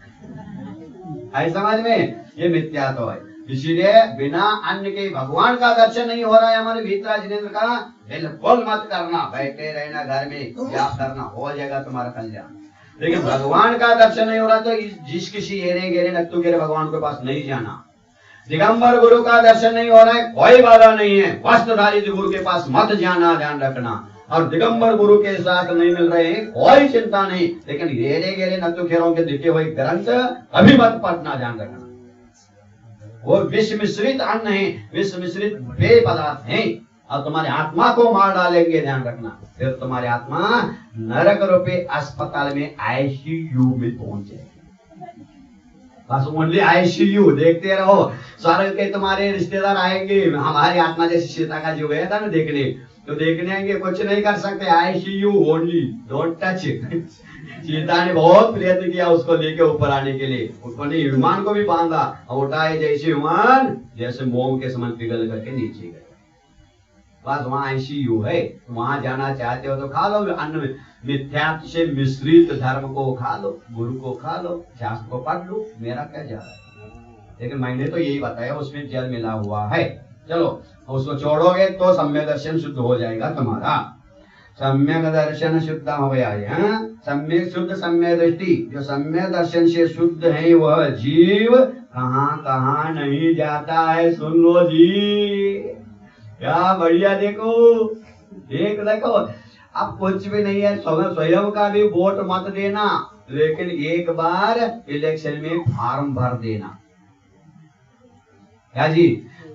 है। समझ में? ये मिथ्या तो है। इसीलिए बिना अन्न के भगवान का दर्शन नहीं हो रहा है हमारे भीतरा जिनेन्द्र का, बिल्कुल मत करना। बैठे रहना घर में, जाप करना, हो जाएगा तुम्हारा कल्याण। लेकिन भगवान का दर्शन नहीं हो रहा तो जिस किसी एरे गेरे नत्तू गेरे भगवान के पास नहीं जाना। दिगंबर गुरु का दर्शन नहीं हो रहा है, कोई बाधा नहीं है, वस्त्रधारी गुरु के पास मत जाना, ध्यान रखना। और दिगंबर गुरु के साथ नहीं मिल रहे हैं, कोई चिंता नहीं, लेकिन एरे गेरे नत्तू खेरों के दिखे हुए ग्रंथ अभी मत पढ़ना, ध्यान रखना। वो विष मिश्रित अन्न है, विष मिश्रित पेय पदार्थ है, और तुम्हारी आत्मा को मार डालेंगे, ध्यान रखना। फिर तुम्हारी आत्मा नरक रूपी अस्पताल में आईसीयू में पहुंचेगी। बस ओनली आईसीयू, देखते रहो। स्वर्ग के तुम्हारे रिश्तेदार आएंगे, हमारी आत्मा जैसे सीता का जो गया था ना देखने, तो देखने आएंगे, कुछ नहीं कर सकते, ICU only, don't touch. Sita ने बहुत प्रयत्न किया उसको लेके ऊपर आने के लिए, उसने विमान को भी बांधा और उठाए, जैसे विमान जैसे मोम के समान पिघल करके नीचे गए। बस वहां आईसीयू है, वहां जाना चाहते हो तो खा लो अन्न, मिथ्या से मिश्रित धर्म को खा लो, गुरु को खा लो, शास्त्र को पढ़ लो, मेरा क्या जा रहा है। लेकिन मैंने तो यही बताया, उसमें जल मिला हुआ है। चलो उसको छोड़ोगे तो सम्यक दर्शन शुद्ध हो जाएगा तुम्हारा। सम्यक दर्शन शुद्ध हो गया है, सम्यक शुद्ध सम्यक दृष्टि। जो सम्यक दर्शन से शुद्ध है वह जीव कहाँ कहाँ नहीं जाता है। सुन लो जी, क्या बढ़िया। देखो अब कुछ भी नहीं है, स्वयं का भी वोट मत देना, लेकिन एक बार इलेक्शन में फॉर्म भर देना। क्या जी,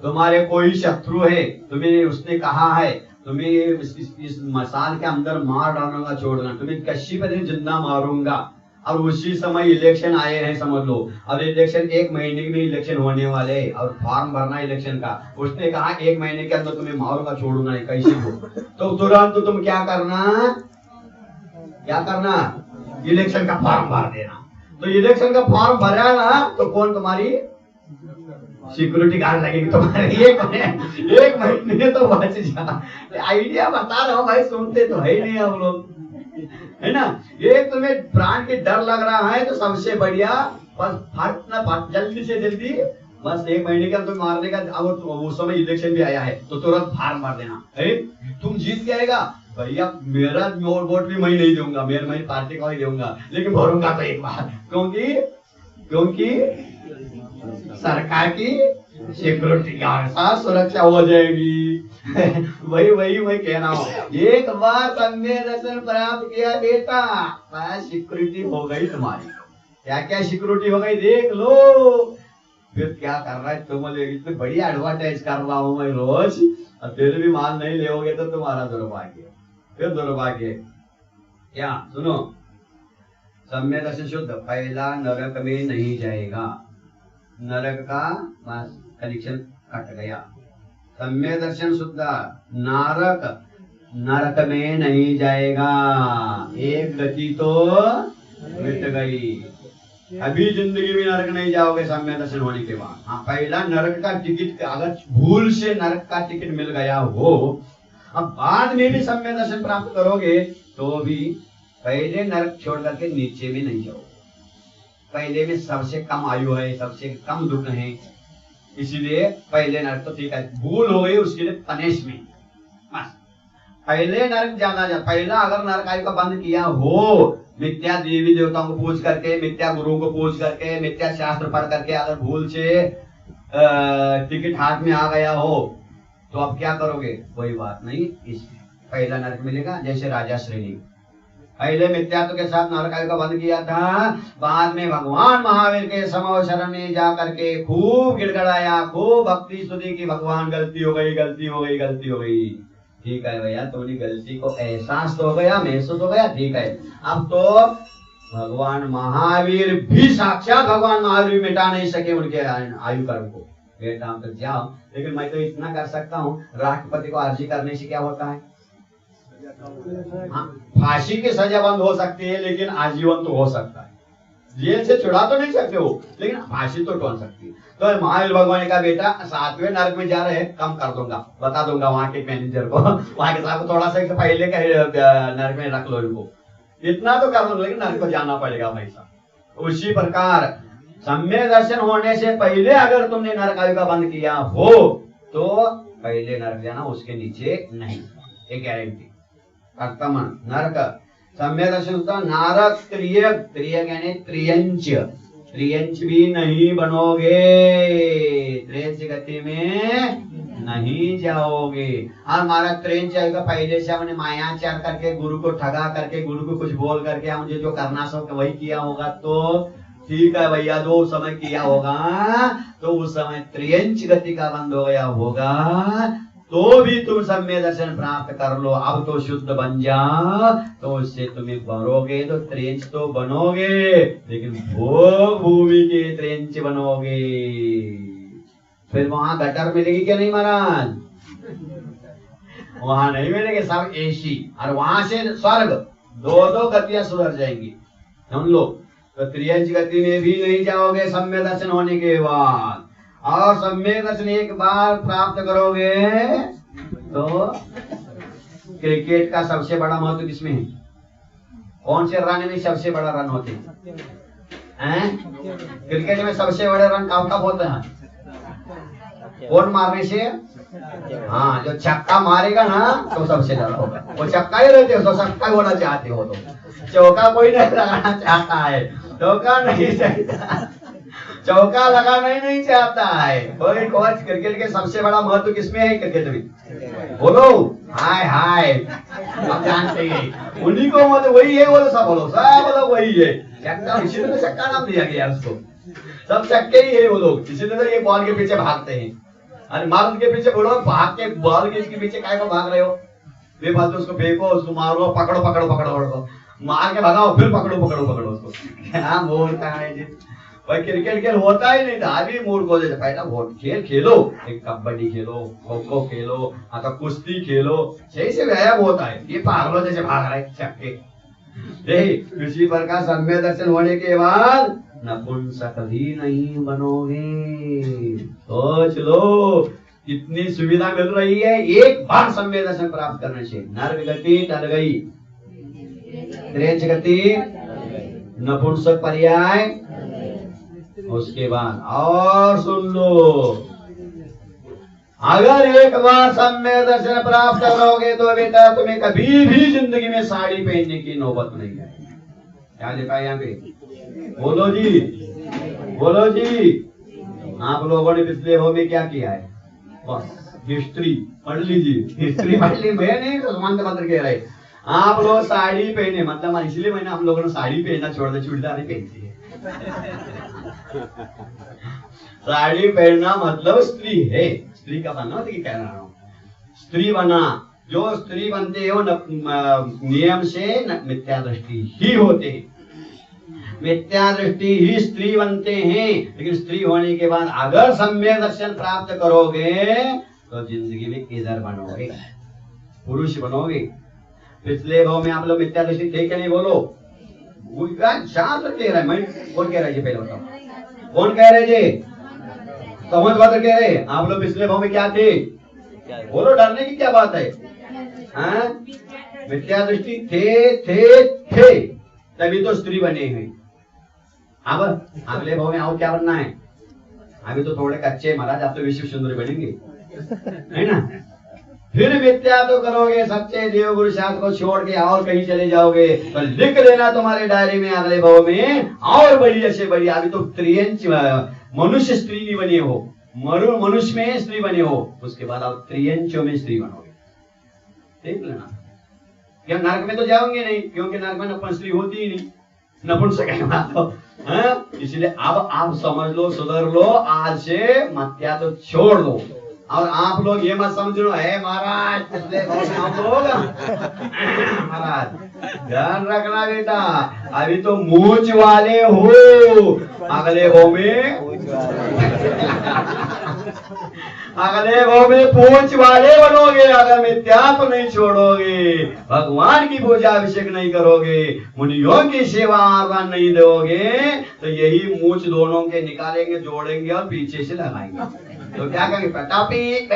तुम्हारे कोई शत्रु है, तुम्हें उसने कहा है तुम्हें इस मसाल के अंदर मार डालूंगा, छोड़ना, तुम्हें कशी पर जिंदा मारूंगा, और उसी समय इलेक्शन आए हैं, समझ लो। और इलेक्शन 1 महीने में इलेक्शन होने वाले है, और फॉर्म भरना इलेक्शन का। उसने कहा 1 महीने के अंदर तुम्हें मारूंगा, छोड़ूंगा नहीं, कैसे हो। तो तुरंत तुम क्या करना, इलेक्शन का फॉर्म भर देना। तो इलेक्शन का फॉर्म भरा ना, तो कौन तुम्हारी सिक्योरिटी गार्ड लगेगी तुम्हारे। 1 महीने तो बच जा। आइडिया बता रहा हूँ भाई, सुनते तो है ही नहीं हम लोग, है ना। ये तुम्हें प्राण के डर लग रहा है तो सबसे बढ़िया, बस फट ना फट, जल्दी से जल्दी, बस 1 महीने के अंदर मारने का। अब उस समय इलेक्शन भी आया है तो तुरंत फार्म भर देना। तुम जीत जाएगा भैया, मेरा वोट भी मैं नहीं दूंगा, मैं पार्टी को ही दूंगा, लेकिन भरूंगा तो एक बार, क्योंकि सरकार की सिक्योरिटी गार्ड साथ सुरक्षा हो जाएगी। वही मैं कह रहा हूँ, एक बार सम्यक दर्शन प्राप्त किया बेटा, सिक्योरिटी हो गई तुम्हारी। क्या क्या सिक्योरिटी हो गई देख लो। फिर क्या कर रहा है तुम, इतनी बड़ी एडवर्टाइज कर रहा हूँ मैं रोज, और फिर भी मान नहीं लेोगे तो तुम्हारा दुर्भाग्य, फिर दुर्भाग्य। क्या सुनो, सम्यक दर्शन शुद्ध, पहला नरक में नहीं जाएगा, नरक का बस कनेक्शन कट गया। सम्यक दर्शन शुद्ध, नरक में नहीं जाएगा, एक गति तो मिट गई। अभी जिंदगी में नरक नहीं जाओगे सम्यक दर्शन होने के बाद। हाँ, पहला नरक का टिकट, अगर भूल से नरक का टिकट मिल गया हो, अब बाद में भी सम्यक दर्शन प्राप्त करोगे तो भी पहले नरक छोड़ करके नीचे भी नहीं जाओगे। पहले में सबसे कम आयु है, सबसे कम दुख है, इसीलिए पहले नरक तो ठीक है, भूल हो गई उसके लिए पनिशमेंट, बस पहले नरक जाना जा। पहला अगर नरक आयु का बंद किया हो, मिथ्या देवी देवताओं को पूछ करके, मिथ्या गुरुओं को पूछ करके, मिथ्या शास्त्र पढ़ करके अगर भूल से टिकट हाथ में आ गया हो तो अब क्या करोगे? कोई बात नहीं, इस पहला नरक मिलेगा। जैसे राजा श्रेणी पहले मिथ्यात्व के साथ नरक आयु का बंद किया था, बाद में भगवान महावीर के समो शरण में जा करके खूब गिड़गड़ाया, खूब भक्ति स्तुति की, भगवान गलती हो गई, गलती हो गई, गलती हो गई। ठीक है भैया, तुम्हारी गलती को एहसास तो हो गया, महसूस हो गया, ठीक है। अब तो भगवान महावीर भी, साक्षात भगवान महावीर मिटा नहीं सके उनके आयु कर्म को। बेटा हम तो जाओ, लेकिन मैं तो इतना कर सकता हूँ, राष्ट्रपति को अर्जी करने से क्या होता है? हाँ, फांसी की सजा बंद हो सकती है, लेकिन आजीवन तो हो सकता है। जेल से छुड़ा तो नहीं सकते हो, लेकिन फांसी तो टोल सकती है। तो महावीर भगवान का बेटा 7वें नरक में जा रहे हैं, कम कर दूंगा, बता दूंगा वहां के मैनेजर को, वहां के साथ थोड़ा सा पहले का नरक में रख लो इनको, इतना तो कर दूंगा, लेकिन नरक को जाना पड़ेगा भाई साहब। उसी प्रकार सम्यक दर्शन होने से पहले अगर तुमने नरक आयु का बंद किया हो तो पहले नरक जाना, उसके नीचे नहीं, एक गारंटी। कर्तमन नरक सम्यक दर्शन होता, नारक त्रिय यानी त्रियंच भी नहीं बनोगे, त्रियंच गति में नहीं जाओगे। और हमारा त्रियंच आयु का पहले से हमने मायाचार करके, गुरु को ठगा करके, गुरु को कुछ बोल करके मुझे जो करना सब वही किया होगा तो ठीक है भैया, जो समय किया होगा तो उस समय त्रियंच गति का बंद हो गया होगा, तो भी तुम सम्यक दर्शन प्राप्त कर लो। अब तो शुद्ध बन जाओ, तो उससे तुम्हें बनोगे तो त्रियंच तो बनोगे, लेकिन भोग भूमि के त्रियंच बनोगे। फिर वहां गटर मिलेगी क्या? नहीं महाराज, वहां नहीं मिलेगी, सब एसी। और वहां से स्वर्ग, दो गतियां सुधर जाएंगी हम लोग। तो त्रियंच गति में भी नहीं जाओगे सम्यक दर्शन होने के बाद। और सम्यक दर्शन एक बार प्राप्त करोगे तो क्रिकेट का सबसे बड़ा महत्व किसमें है? कौन से रन में सबसे बड़ा रन होते हैं? क्रिकेट में सबसे बड़े रन कब होते हैं? कौन मारने से? हाँ, जो छक्का मारेगा ना तो सबसे ज्यादा होगा। वो छक्का ही रहते हो तो छक्का होना चाहते हो, तो चौका कोई नहीं लगाना चाहता है, चौका नहीं चाहता, चौका लगाना ही नहीं चाहता है कोई। कोच क्रिकेट के सबसे बड़ा महत्व किसमें है? क्रिकेट में बोलो, हाय हाय, आप जानते हैं उन्हीं को मतलब वही है, बोलो सब, बोलो सब लोग वही है। छक्का, इसी तरह छक्का नाम दिया गया उसको, सब छक्के ही है वो लोग। इसी तरह ये बॉल के पीछे भागते हैं, अरे मारो के पीछे, बोलो भाग के बॉल के इसके पीछे काय को भाग रहे हो? बेफालतू उसको फेंको, उसको मारो, पकड़ो पकड़ो पकड़ो पकड़ो, मार के भगाओ, फिर पकड़ो पकड़ो पकड़ो उसको। क्या बोलता है जी भाई, क्रिकेट खेल होता ही नहीं था। अभी मूड को जैसे पहला बहुत खेल खेलो, एक कबड्डी खेलो, खो खो खेलो, अथवा कुश्ती खेलो, सही से व्यायाम होता है। ये पागलों जैसे भाग रहे छक्के। इसी प्रकार सम्यक दर्शन होने के बाद नपुंसक भी नहीं बनोगे। सोच लो कितनी सुविधा मिल रही है एक बार सम्यक दर्शन प्राप्त करने से। नरक गति टल गई, त्रियंच गति, नपुंसक पर्याय, उसके बाद और सुन लो, अगर एक बार सम्यक दर्शन प्राप्त करोगे तो बेटा तुम्हें कभी भी जिंदगी में साड़ी पहनने की नौबत नहीं है। क्या लिखा है यहाँ पे? बोलो जी, बोलो जी। आप लोगों ने पिछले हो में क्या किया है? हिस्ट्री पढ़ लीजिए, हिस्ट्री पढ़ ली। मैं नहीं तो मंत्र मंत्र कह रहे, आप लोग साड़ी पहने, मतलब इसलिए मैंने हम लोगों ने साड़ी पहनना छोड़ दिया, चूड़ीदार नहीं पहनती है। साड़ी पहनना मतलब स्त्री है, स्त्री का बनना मतलब कह रहा हूँ, स्त्री बना। जो स्त्री बनते हो नियम से मिथ्या दृष्टि ही होते हैं। मिथ्या दृष्टि ही स्त्री बनते हैं, लेकिन स्त्री होने के बाद अगर सम्यक दर्शन प्राप्त करोगे तो जिंदगी में किधर बनोगे, पुरुष बनोगे। पिछले भाव में आप लोग मिथ्या दृष्टि थे क्या नहीं, बोलो। शास्त्र कह रहा है, मैं कौन कह रहा है जी, पहले बताओ कौन कह रहे जी, समझ बात कह रहे। आप लोग पिछले भाव में क्या थे, बोलो, डरने की क्या बात है। हाँ, मिथ्या दृष्टि थे तभी तो स्त्री बने हुए। अब अगले भाव में आओ, क्या बनना है। अभी तो थोड़े कच्चे महाराज, आप तो विश्व सुंदरी बनेंगे, है ना। फिर मिथ्या तो करोगे, सच्चे देव गुरु शास्त्र को छोड़ के और कहीं चले जाओगे तो लिख लेना तुम्हारे डायरी में अगले भाव में और बढ़िया से बढ़िया। अभी तो त्रियंच मनुष्य स्त्री नहीं बने हो, मनुष्य में स्त्री बने हो, उसके बाद आप त्रियंचों में स्त्री बनोगे, देख लेना। क्या नरक में तो जाओगे नहीं, क्योंकि नरक में नपुंसक स्त्री होती ही नहीं, नपुंसक है बात तो। इसलिए अब आप समझ लो, सुधर लो, आज से मिथ्या तो छोड़ दो। और आप लोग ये मत समझ लो है महाराज, महाराज ध्यान रखना बेटा, अभी तो मूंछ वाले हो, अगले वो में अगले वो में पूंछ वाले बनोगे अगर मिथ्या तो नहीं छोड़ोगे, भगवान की पूजा अभिषेक नहीं करोगे, मुनियों की सेवा आह्वान नहीं दोगे, तो यही मूंछ दोनों के निकालेंगे, जोड़ेंगे और पीछे से लगाएंगे। तो क्या कहेंगे, प्रतापी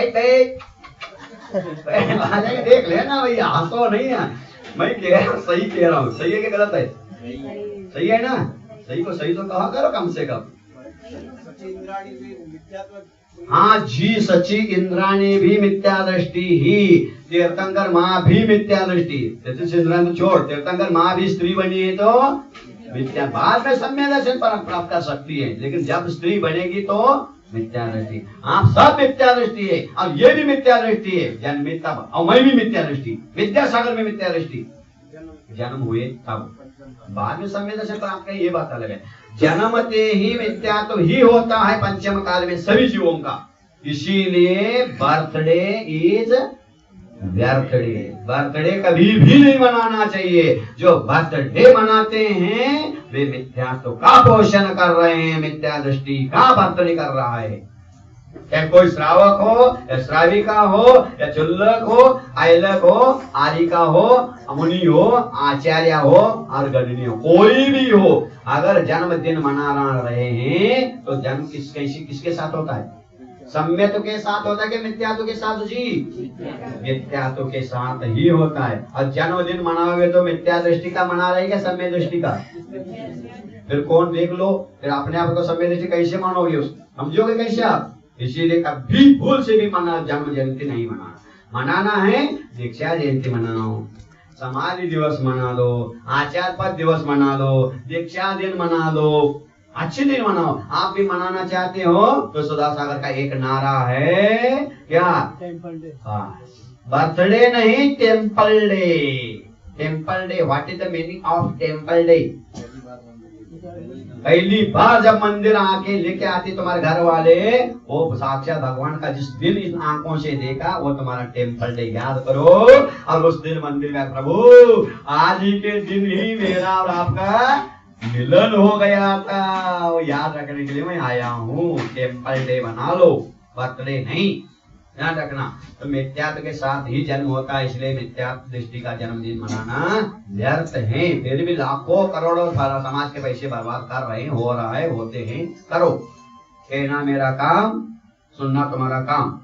देख लेना भैया, हंसो नहीं है। मैं सही कह रहा हूँ, सही है कि गलत है, सही है ना, सही को सही तो कहा करो कम से कम। हाँ जी, सच्ची इंद्राणी भी मिथ्या दृष्टि ही, तीर्थंकर माँ भी मिथ्या दृष्टि, इंद्राणी तो छोड़, तीर्थंकर माँ भी स्त्री बनी है तो मिथ्या, बाद में सम्यक दर्शन प्राप्त कर सकती है, लेकिन जब स्त्री बनेगी तो मिथ्या दृष्टि। आप सब मिथ्या दृष्टि है, अब ये भी मिथ्या दृष्टि है, जन्मिता और मैं भी मिथ्या दृष्टि, विद्यासागर में मिथ्या दृष्टि, जन्म हुए तब, बाद में सम्यक दर्शन प्राप्त करें, ये बात अलग है। जन्मते ही मिथ्या तो ही होता है पंचम काल में सभी जीवों का, इसीलिए बर्थडे इज व्यर्थडे, बर्थडे कभी भी नहीं मनाना चाहिए। जो बर्थडे मनाते हैं वे मिथ्यात्व का पोषण कर रहे हैं, मिथ्या दृष्टि का बर्थडे कर रहा है। चाहे कोई श्रावक हो या श्राविका हो या चुल्लक हो, आयलक हो, आरिका हो, मुनि हो, आचार्य हो और गणनी हो, कोई भी हो, अगर जन्मदिन मना रहे हैं तो जन्म किसके साथ होता है, सम्यत्व के साथ होता है कि मिथ्यात्व के साथ जी, मिथ्यात्व के साथ ही होता है। और जन्मदिन मनाओगे तो मिथ्या दृष्टि का मना रहेगा, सम्यक दृष्टि का, फिर कौन देख लो, फिर अपने आप को सम्यक दृष्टि कैसे मानोगे, समझोगे कैसे आप। इसीलिए कभी भूल से भी मना जन्म जयंती नहीं मनाना, मनाना है दीक्षा जयंती मनाओ, समाधि दिवस मना लो, आचार्य पद दिवस मना लो, दीक्षा दिन मना लो, अच्छे दिन मनाओ। आप भी मनाना चाहते हो तो सुधा सागर का एक नारा है, क्या, बर्थडे नहीं temple day, temple day, what is the meaning of temple day. पहली बार जब मंदिर आके लेके आते तुम्हारे घर वाले, वो साक्षात भगवान का जिस दिन इस आंखों से देखा वो तुम्हारा टेम्पल डे याद करो, और उस दिन मंदिर में प्रभु आज ही के दिन ही मेरा और आपका मिलन हो गया था, वो याद रखने के लिए मैं आया हूँ। टेम्पल डे बना लो, बर्थडे नहीं, ध्यान रखना। तो मिथ्यात्व के साथ ही जन्म होता है, इसलिए मिथ्यात्व दृष्टि का जन्मदिन मनाना व्यर्थ है। फिर भी लाखों करोड़ों समाज के पैसे बर्बाद कर रहे हैं, हो रहा है, होते हैं, करो। कहना मेरा काम, सुनना तुम्हारा काम।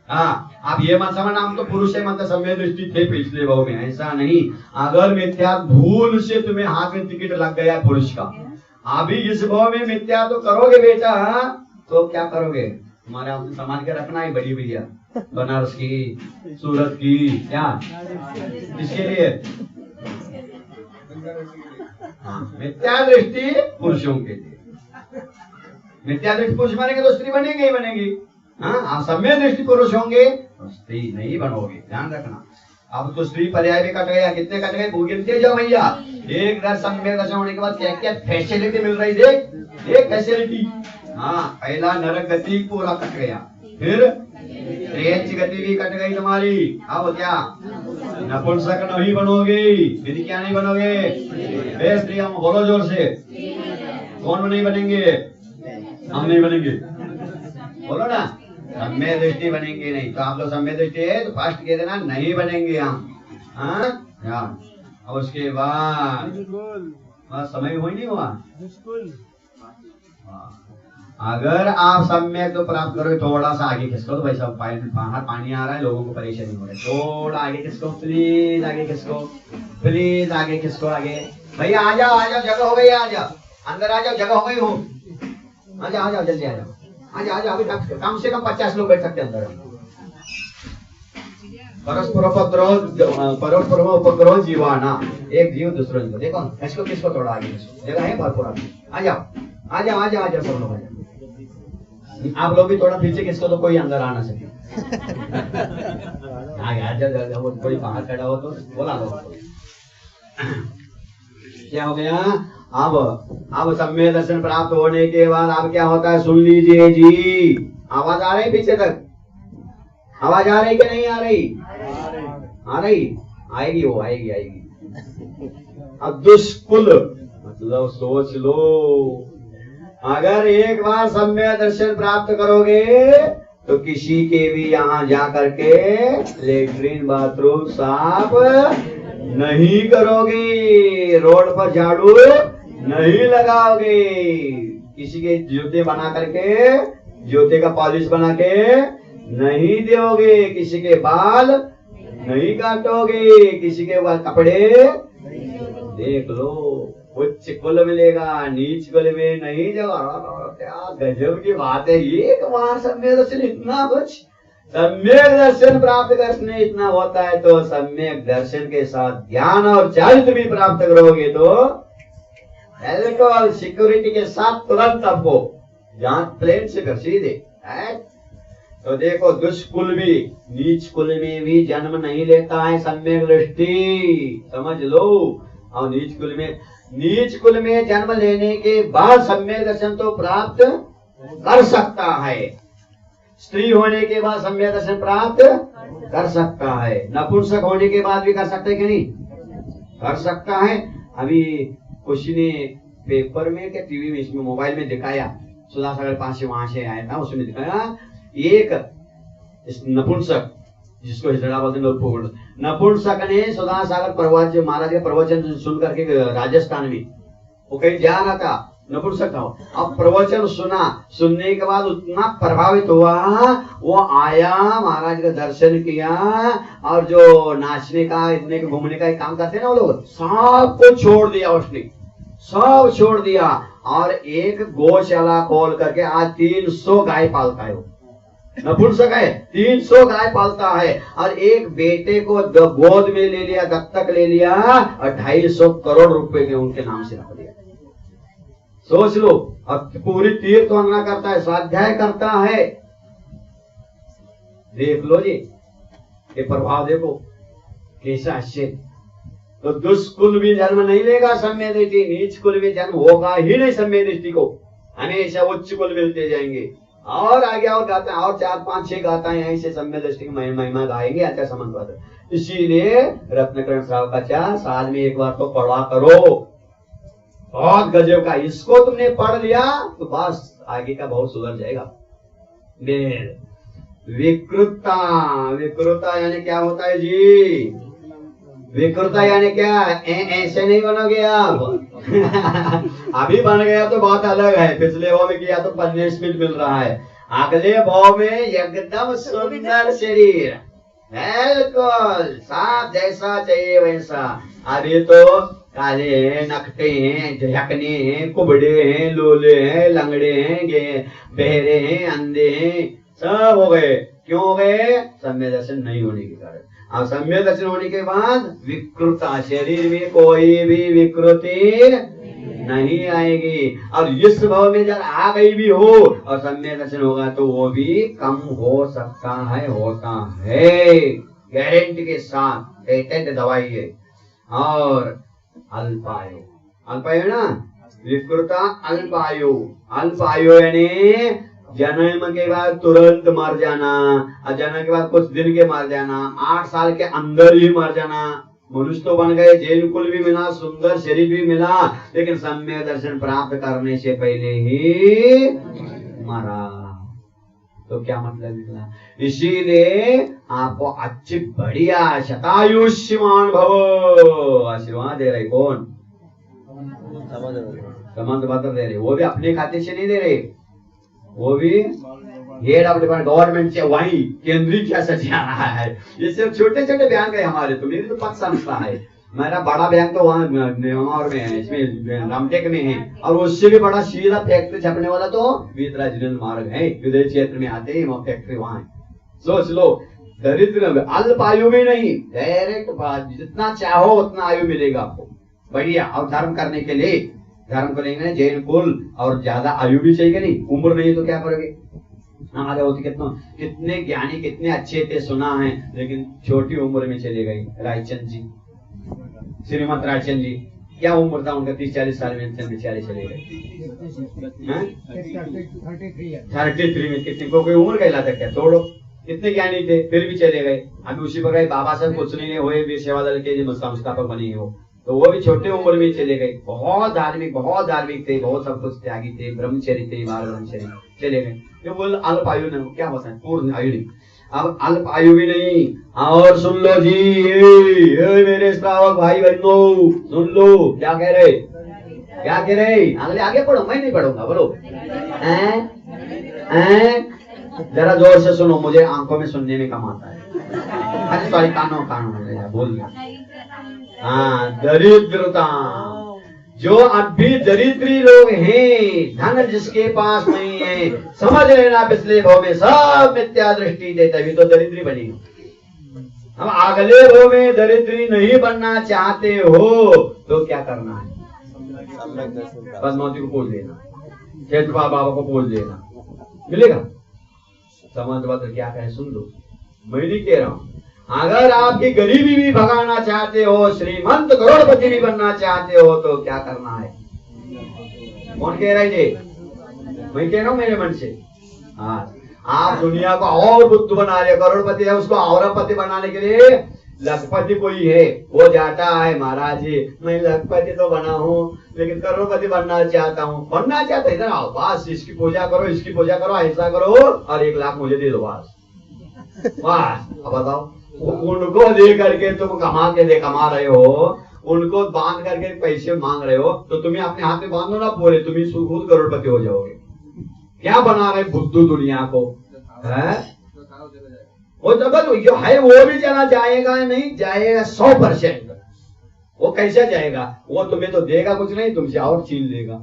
हाँ, आप ये मत समझना हम तो पुरुष है, मतलब सम्यक दृष्टि थे पिछले भाव में, ऐसा नहीं। अगर मिथ्या भूल से तुम्हें हाथ में टिकट लग गया पुरुष का, अभी इस भाव में मिथ्या तो करोगे बेटा, तो क्या करोगे, हमारे आपसे संभाल के रखना है बड़ी भैया, बनारस की, सूरत की, क्या इसके लिए। हाँ, मिथ्या दृष्टि पुरुषों के लिए, मिथ्या दृष्टि पुरुष बनेंगे तो स्त्री बनेंगे ही बनेंगी। हाँ, सम्यक दृष्टि पुरुष होंगे तो स्त्री नहीं बनोगे, ध्यान रखना। अब तो स्त्री पर्याय भी कट गया, कितने कट गए, गिनते जाओ भैया। एक दर सम्यक दर्शन होने के बाद क्या क्या फैसिलिटी मिल रही, देख एक फैसिलिटी। हाँ, पहला नरक गति पूरा कट गया, फिर प्रेत गति भी कट गई तुम्हारी। अब क्या, नपुंसक नहीं बनोगे, फिर क्या नहीं बनोगे, वे स्त्री हम बोलो जोर से। कौन नहीं बनेंगे? हम नहीं बनेंगे, बोलो ना। सम्य दृष्टि बनेंगे नहीं, तो आप लोग सम्य दृष्टि है तो फास्ट कह देना नहीं बनेंगे हम। हाँ, और उसके बाद समय हो ही नहीं हुआ। अगर आप सम्यक तो प्राप्त करोगे, थोड़ा सा आगे खिसको तो भाई साहब, बाहर पानी आ रहा है, लोगों को परेशानी हो रही है, थोड़ा आगे खिसको प्लीज, आगे खिसको प्लीज, आगे खिसको, आगे भैया आ जाओ, आ जाओ, जगह हो गई, आ जाओ अंदर, आ जाओ, जगह हो गई हो, आ जाओ, आ जाओ, जल्दी आ जाओ, आ जाओ, आ जाओ, अभी कम से कम 50 लोग बैठ सकते हैं अंदर। परस्पर उपग्रह जीवाना, एक जीव दूसरे जीव, देखो इसको किसको थोड़ा आगे, जगह है भरपूर, आ जाओ, आ जाओ, आ जाओ, आ जाओ, सब लोग आ जाओ। आप लोग भी थोड़ा पीछे किसको, तो कोई अंदर आ ना सके। वो कोई बाहर खड़ा हो तो बोला लो। क्या हो गया? अब सम्य दर्शन प्राप्त होने के बाद अब क्या होता है, सुन लीजिए जी। आवाज आ रही पीछे तक? आवाज आ रही कि नहीं आ रही? आ रही, आएगी, वो आएगी, आएगी। अब दुष्कुल मतलब सोच लो, अगर एक बार सम्य दर्शन प्राप्त करोगे तो किसी के भी यहाँ जा करके लेटरिन बाथरूम साफ नहीं करोगे, रोड पर झाड़ू नहीं लगाओगे, किसी के जूते बना करके, जूते का पॉलिश बना के नहीं दोगे, किसी के बाल नहीं काटोगे, किसी के बाद कपड़े, देख लो उच्च कुल मिलेगा, नीच कुल में नहीं जाओ। क्या गजब की बात है, एक बार सम्यक दर्शन इतना कुछ, सम्यक दर्शन प्राप्त करने इतना होता है, तो सम्यक दर्शन के साथ ज्ञान और चरित्र भी प्राप्त करोगे तो बिल्कुल सिक्योरिटी के साथ तुरंत आपको जांच प्लेन से कर सीधे। तो देखो दुष्कुल भी, नीच कुल में भी जन्म नहीं लेता है सम्यक दृष्टि, समझ लो। और नीच कुल में जन्म लेने के बाद सम्यक दर्शन तो प्राप्त कर सकता है, स्त्री होने के बाद सम्यक दर्शन प्राप्त कर सकता है, नपुंसक होने के बाद भी कर सकते है कि नहीं? कर सकता है। अभी कुछ ने पेपर में के टीवी में, इसमें मोबाइल में दिखाया, सुधा सागर पास से वहां से आया था, उसमें दिखाया एक नपुंसक, जिसको हिजड़ा बोलते हैं, नपुंसक ने सुधा सागर प्रवचन, महाराज के प्रवचन सुन करके राजस्थान में, वो कहीं जा रहा था, नपुंसक था। अब प्रवचन सुना, सुनने के बाद उतना प्रभावित हुआ, वो आया, महाराज का दर्शन किया, और जो नाचने का, इतने के घूमने का काम करते हैं ना वो लोग, सब को छोड़ दिया उसने, सब छोड़ दिया, और एक गौशाला खोल करके आज 300 गाय पालता है। वो नपुंसक है, 300 गाय पालता है, और एक बेटे को गोद में ले लिया, दत्तक ले लिया, और 250 करोड़ रुपए के उनके नाम से रख दिया। सोच लो, अब पूरी तीर्थ वंदना करता है, स्वाध्याय करता है, देख लो जी ये प्रभाव, देखो कैसा आश्चर्य। तो दुष्कुल भी जन्म नहीं लेगा सम्य दृष्टि, नीच कुल भी जन्म होगा ही नहीं सम्य दृष्टि को, हमेशा उच्च कुल मिलते जाएंगे। और आगे और गाता और 4, 5, 6 गाताएं ऐसे सम्य दृष्टि की महिमा गाएंगे, अच्छा समझ। इसीलिए रत्नकरण श्रावकाचार्य साल में एक बार तो पढ़ा करो, बहुत गजब का, इसको तुमने पढ़ लिया तो बस आगे का बहुत सुधर जाएगा। विकृता, विकृता यानी क्या होता है जी? विकृता यानी क्या? ऐसे नहीं बनोगे आप। अभी बन गया तो बहुत अलग है, पिछले भाव में किया तो पनिशमेंट मिल रहा है, अगले भाव में एकदम सुंदर शरीर, बिल्कुल साफ जैसा चाहिए वैसा। अभी तो काले हैं, नकटे हैं, झकने हैं, कुबड़े हैं, लोले हैं, लंगड़े हैं, बहरे हैं, अंधे हैं, सब हो गए। क्यों हो गए? सम्य दर्शन नहीं होने के कारण। अब सम्य दर्शन होने के बाद विकृता, शरीर में कोई भी विकृति नहीं आएगी, और इस भाव में जब आ गई भी हो और सम्य दर्शन होगा तो वो भी कम हो सकता है, होता है, गारंटी के साथ, पेटेंट दवाई है। और अल्पायु, अल्पायु ना, विकृता अल्पायु, अल्पायु यानी जन्म के बाद तुरंत मर जाना, और जन्म के बाद कुछ दिन के मर जाना, 8 साल के अंदर ही मर जाना, मनुष्य तो बन गए, जैन कुल भी मिला, सुंदर शरीर भी मिला, लेकिन सम्यक दर्शन प्राप्त करने से पहले ही मरा। तो क्या मतलब निकला? इसीलिए आपको अच्छी बढ़िया शतायुष्मान भव आशीर्वाद दे रहे। कौन? समंत भद्र दे रहे। वो भी अपने खाते से नहीं दे रहे, वो भी हेड ऑफ डिपार्टमेंट गवर्नमेंट से, वही केंद्रीय क्या सचिया रहा है। ये सब छोटे छोटे बैंक है हमारे, तो मेरी तो पद संस्था है। मेरा बड़ा बैंक तो वहाँ नेमावर में है, इसमें रामटेक में है, और उससे भी बड़ा सीधा फैक्ट्री छपने वाला तो वीतराज जिनेन्द्र मार्ग है, विदेश क्षेत्र में आते ही वहाँ फैक्ट्री वहाँ है। सोच लो, दरिद्र अल्प आयु में नहीं, डायरेक्ट जितना चाहो उतना आयु मिलेगा आपको बढ़िया। और धर्म करने के लिए धर्म करेंगे जैन कुल, और ज्यादा आयु भी चाहिए नहीं, उम्र नहीं तो क्या करोगे? हमारे होते कितने ज्ञानी कितने अच्छे थे सुना है, लेकिन छोटी उम्र में चले गए। रायचंद जी, श्रीमंत रायचंद जी, क्या उम्र था उनका? 30-40 साल में बेचारे चले गए। 33 में कितने को कोई उम्र कहला था क्या? छोड़ो, कितने ज्ञानी थे फिर भी चले गए। अभी उसी प्रकार बाबा साहब कुछ नहीं हुए, वीर सेवा दल के संस्थापक बने हो, तो वो भी छोटे उम्र में चले गए। बहुत धार्मिक थे, बहुत सब कुछ त्यागी थे, ब्रह्मचर्य थे, बाल ब्रह्मचर्य, चले गए। जो बोल अल्प आयु नहीं, क्या बताएं, पूर्ण आयु नहीं, अब अल्प आयु भी नहीं। और सुन लो जी, ये मेरे श्रावक भाई बहनों, सुन लो क्या कह रहे, क्या कह रहे? आगे पढ़ो, मैं नहीं पढ़ूंगा, बोलो। जरा जोर से सुनो, मुझे आंखों में सुनने में कम आता है। अरे सॉरी, कानों बोल दिया। हाँ, दरिद्रता, जो अब भी दरिद्री लोग हैं, धन जिसके पास नहीं है, समझ लेना पिछले भाव में सब मिथ्या दृष्टि देते, तभी तो दरिद्री बनी। हम अगले भाव में दरिद्री नहीं बनना चाहते हो तो क्या करना है? पद्मावती को पूछ लेना, क्षेत्रपाल बाबा को पूछ लेना, मिलेगा। समझ पत्र क्या कहे सुन लो, मैं नहीं कह रहा हूं। अगर आपकी गरीबी भी भगाना चाहते हो, श्रीमंत करोड़पति भी बनना चाहते हो, तो क्या करना है? कौन कह रहा है ये? मैं कह रहा हूं मेरे मन से। हाँ, आप दुनिया को और बुद्ध बना रहे, करोड़पति है उसको औरपति बनाने के लिए लखपति कोई है, वो जाता है महाराज जी मैं लखपति तो बना हूँ, लेकिन करोड़पति बनना चाहता हूँ। बनना चाहते इधर आओ, बस इसकी पूजा करो, इसकी पूजा करो, ऐसा करो, और 1 लाख मुझे दे दो, बस। अब बताओ, उनको दे करके तुम कमा रहे हो, उनको बांध करके पैसे मांग रहे हो, तो तुम्हें अपने हाथ में बांधो ना पूरे, तुम्हें खुद करोड़पति हो जाओगे। क्या बना रहे बुद्धू दुनिया को है? वो जगत जो है वो भी चला जाएगा, नहीं जाएगा 100%। वो कैसे जाएगा? वो तुम्हें तो देगा कुछ नहीं, तुमसे और छीन लेगा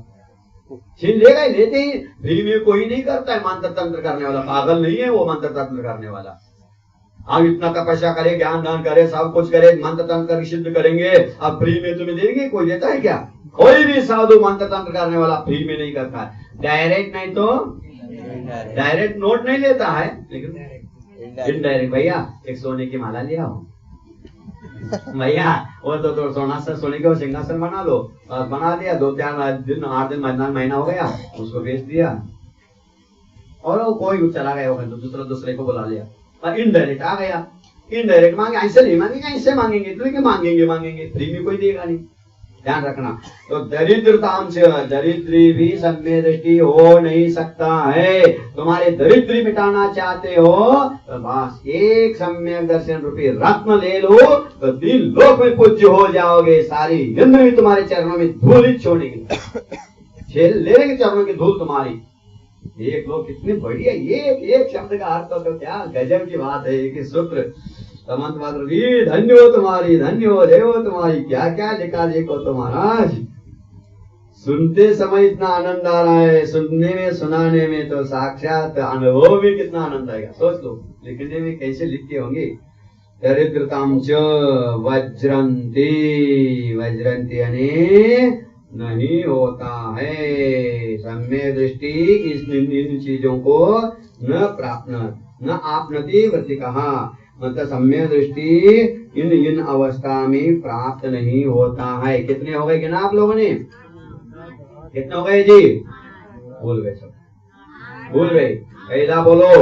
ही, लेते ही। फ्री में कोई नहीं करता है मंत्र तंत्र करने वाला, पागल नहीं है वो मंत्र तंत्र करने वाला। हम इतना तपस्या करे, ज्ञान दान करे, सब कुछ करे, मंत्र तंत्र सिद्ध करेंगे, अब फ्री में तुम्हें देंगे? कोई देता है क्या? कोई भी साधु मंत्र तंत्र करने वाला फ्री में नहीं करता है। डायरेक्ट नहीं तो डायरेक्ट नोट नहीं लेता है, लेकिन इनडायरेक्ट। भैया एक सोने की माला ले आओ भैया, वो तो सोना से सोने के सिंहासन बना लो, बना दिया, 2-4 दिन 8 दिन महीना हो गया, उसको बेच दिया, और वो कोई चला गया, तो दूसरे को बुला लिया, इनडायरेक्ट आ गया। इनडायरेक्ट मांगे, ऐसे नहीं मांगेंगे, ऐसे मांगेंगे, तो मांगेंगे, फ्री में कोई देगा नहीं। ध्यान रखना। तो दरिद्रताम से दरिद्री भी सम्यक दृष्टि हो नहीं सकता है। तुम्हारे दरिद्री मिटाना चाहते हो तो बस एक सम्यक दर्शन रूपी रत्न ले लो, तो 3 लोक में पूज्य हो जाओगे। सारी इंद्र भी तुम्हारे चरणों में धूल ही छोड़ेंगे, ले लेंगे चरणों की धूल तुम्हारी। एक लोग कितनी बढ़िया, एक शब्द का अर्थ तो क्या गजब की बात है। एक सूत्र समंत मात्र भी धन्य हो तुम्हारी, धन्य हो जय हो तुम्हारी, क्या क्या लिखा देखो तो महाराज। सुनते समय इतना आनंद आ रहा है, सुनने में सुनाने में तो साक्षात अनुभव में कितना आनंद आएगा। सोच लो लिखने में कैसे लिखते होंगे। दरिद्रताम च वज्रंती, वज्रंती यानी नहीं होता है सम्यक दृष्टि इन चीजों को न प्राप्त न आपनति वृत्ति कहा, मतलब सम्यक दृष्टि इन अवस्था में प्राप्त नहीं होता है। कितने हो गए ना आप लोगों ने? कितने हो गए जी? भूल गए सब, भूल गए। पहला बोलो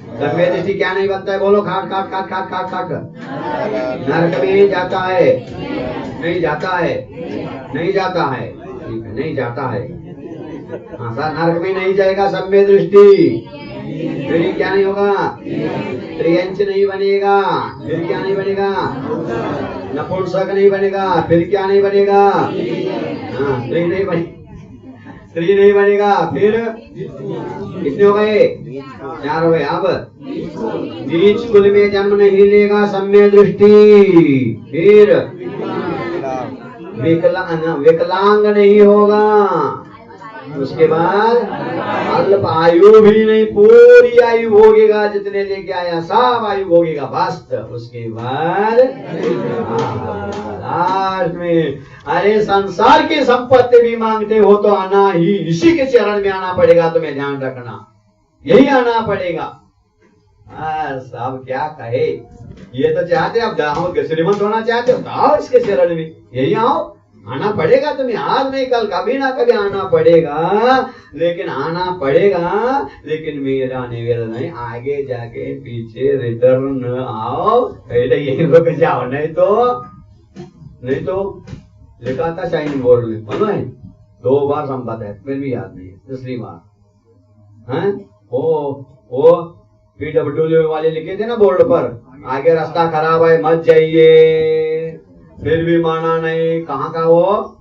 सम्यक दृष्टि क्या नहीं बनता है? बोलो, खाट खाट खाट खाट खाट खाट। नरक में जाता है, नहीं जाता है, नहीं जाता है, ठीक है, नहीं जाता है। हाँ सर, नरक में नहीं जाएगा सम्यक दृष्टि, फिर क्या नहीं होगा? त्रियंच नहीं बनेगा, फिर क्या नहीं बनेगा? नपुंसक नहीं बनेगा, फिर क्या नहीं बनेगा? हाँ, स्त्री नहीं बनेगा, स्त्री नहीं बनेगा, फिर कितने हो गए? 4 हो गए। अब बीच कुल में जन्म नहीं लेगा सम्यक दृष्टि, फिर विकलांग नहीं होगा, उसके बाद अल्प आयु भी नहीं, पूरी आयु भोगेगा, जितने लेके आया सब आयु भोगेगा बस। उसके बाद लास्ट में, अरे संसार की संपत्ति भी मांगते हो तो आना ही इसी के चरण में आना पड़ेगा, तुम्हें ध्यान रखना, यही आना पड़ेगा। सब क्या कहे, ये तो चाहते अब जाओ, श्रीमंत होना चाहते हो तो आओ इसके चरण में, यही आओ, आना पड़ेगा तुम्हें, आज नहीं कल कभी ना कभी आना पड़ेगा, लेकिन आना पड़ेगा, लेकिन मेरा निवेदन है आगे जाके पीछे रिटर्न आओ, पहले यही रुक जाओ, नहीं तो लिखा था शाइनिंग बोर्ड में, मालूम है 2 बार संपत है, फिर भी याद नहीं है, तीसरी बार है वो PWD वाले लिखे थे ना बोर्ड पर, आगे रास्ता खराब है मत जाइए, फिर भी माना नहीं। कहाँ का वो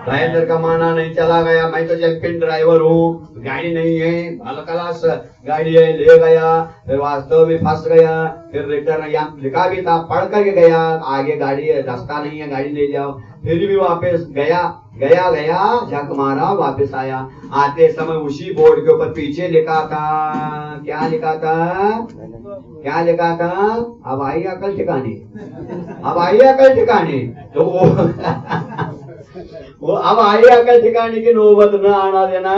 ड्राइवर का माना नहीं, चला गया, मैं तो चैंपियन ड्राइवर हूँ, गाड़ी नहीं है, भला क्लास गाड़ी है, ले गया, फिर वास्तव में फंस गया, फिर रिटर्न यहाँ लिखा भी था, पढ़ करके गया, आगे गाड़ी है, रास्ता नहीं है, गाड़ी ले जाओ, फिर भी वापस गया, झक मारा, वापस आया, आते समय उसी बोर्ड के ऊपर पीछे लिखा था, क्या लिखा था? अब आई अकल ठिकाने, तो वो अब आई अकल ठिकाने की नौबत न आना देना।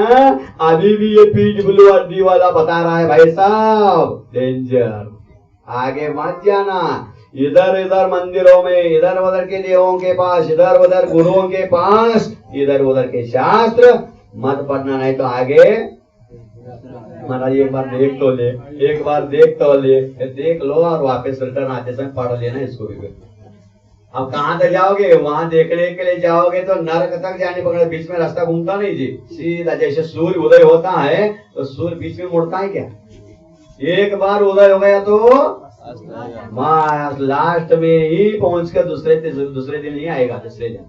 अभी भी ये PWD वाला बता रहा है, भाई साहब डेंजर, आगे मत जाना, इधर मंदिरों में, इधर उधर के देवों के पास, इधर उधर गुरुओं के पास, इधर उधर के शास्त्र मत पढ़ना, नहीं तो आगे महाराज एक बार देख तो ले, देख लो और वापस रिटर्न आते समय पढ़ लेना इसको भी। अब कहाँ तक जाओगे? वहां देखने के लिए जाओगे तो नरक तक जाने पकड़े, बीच में रास्ता घूमता नहीं जी, सीधा जैसे सूर्य उदय होता है तो सूर्य बीच में मुड़ता है क्या? एक बार उदय हो गया तो लास्ट में ही पहुंच कर दूसरे दिन ही आएगा, तीसरे दिन।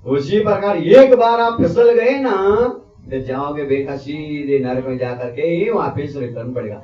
उसी प्रकार एक बार आप फिसल गए ना तो जाओगे बेटा, सीधे नरक में जाकर के ही वापिस रिटर्न पड़ेगा।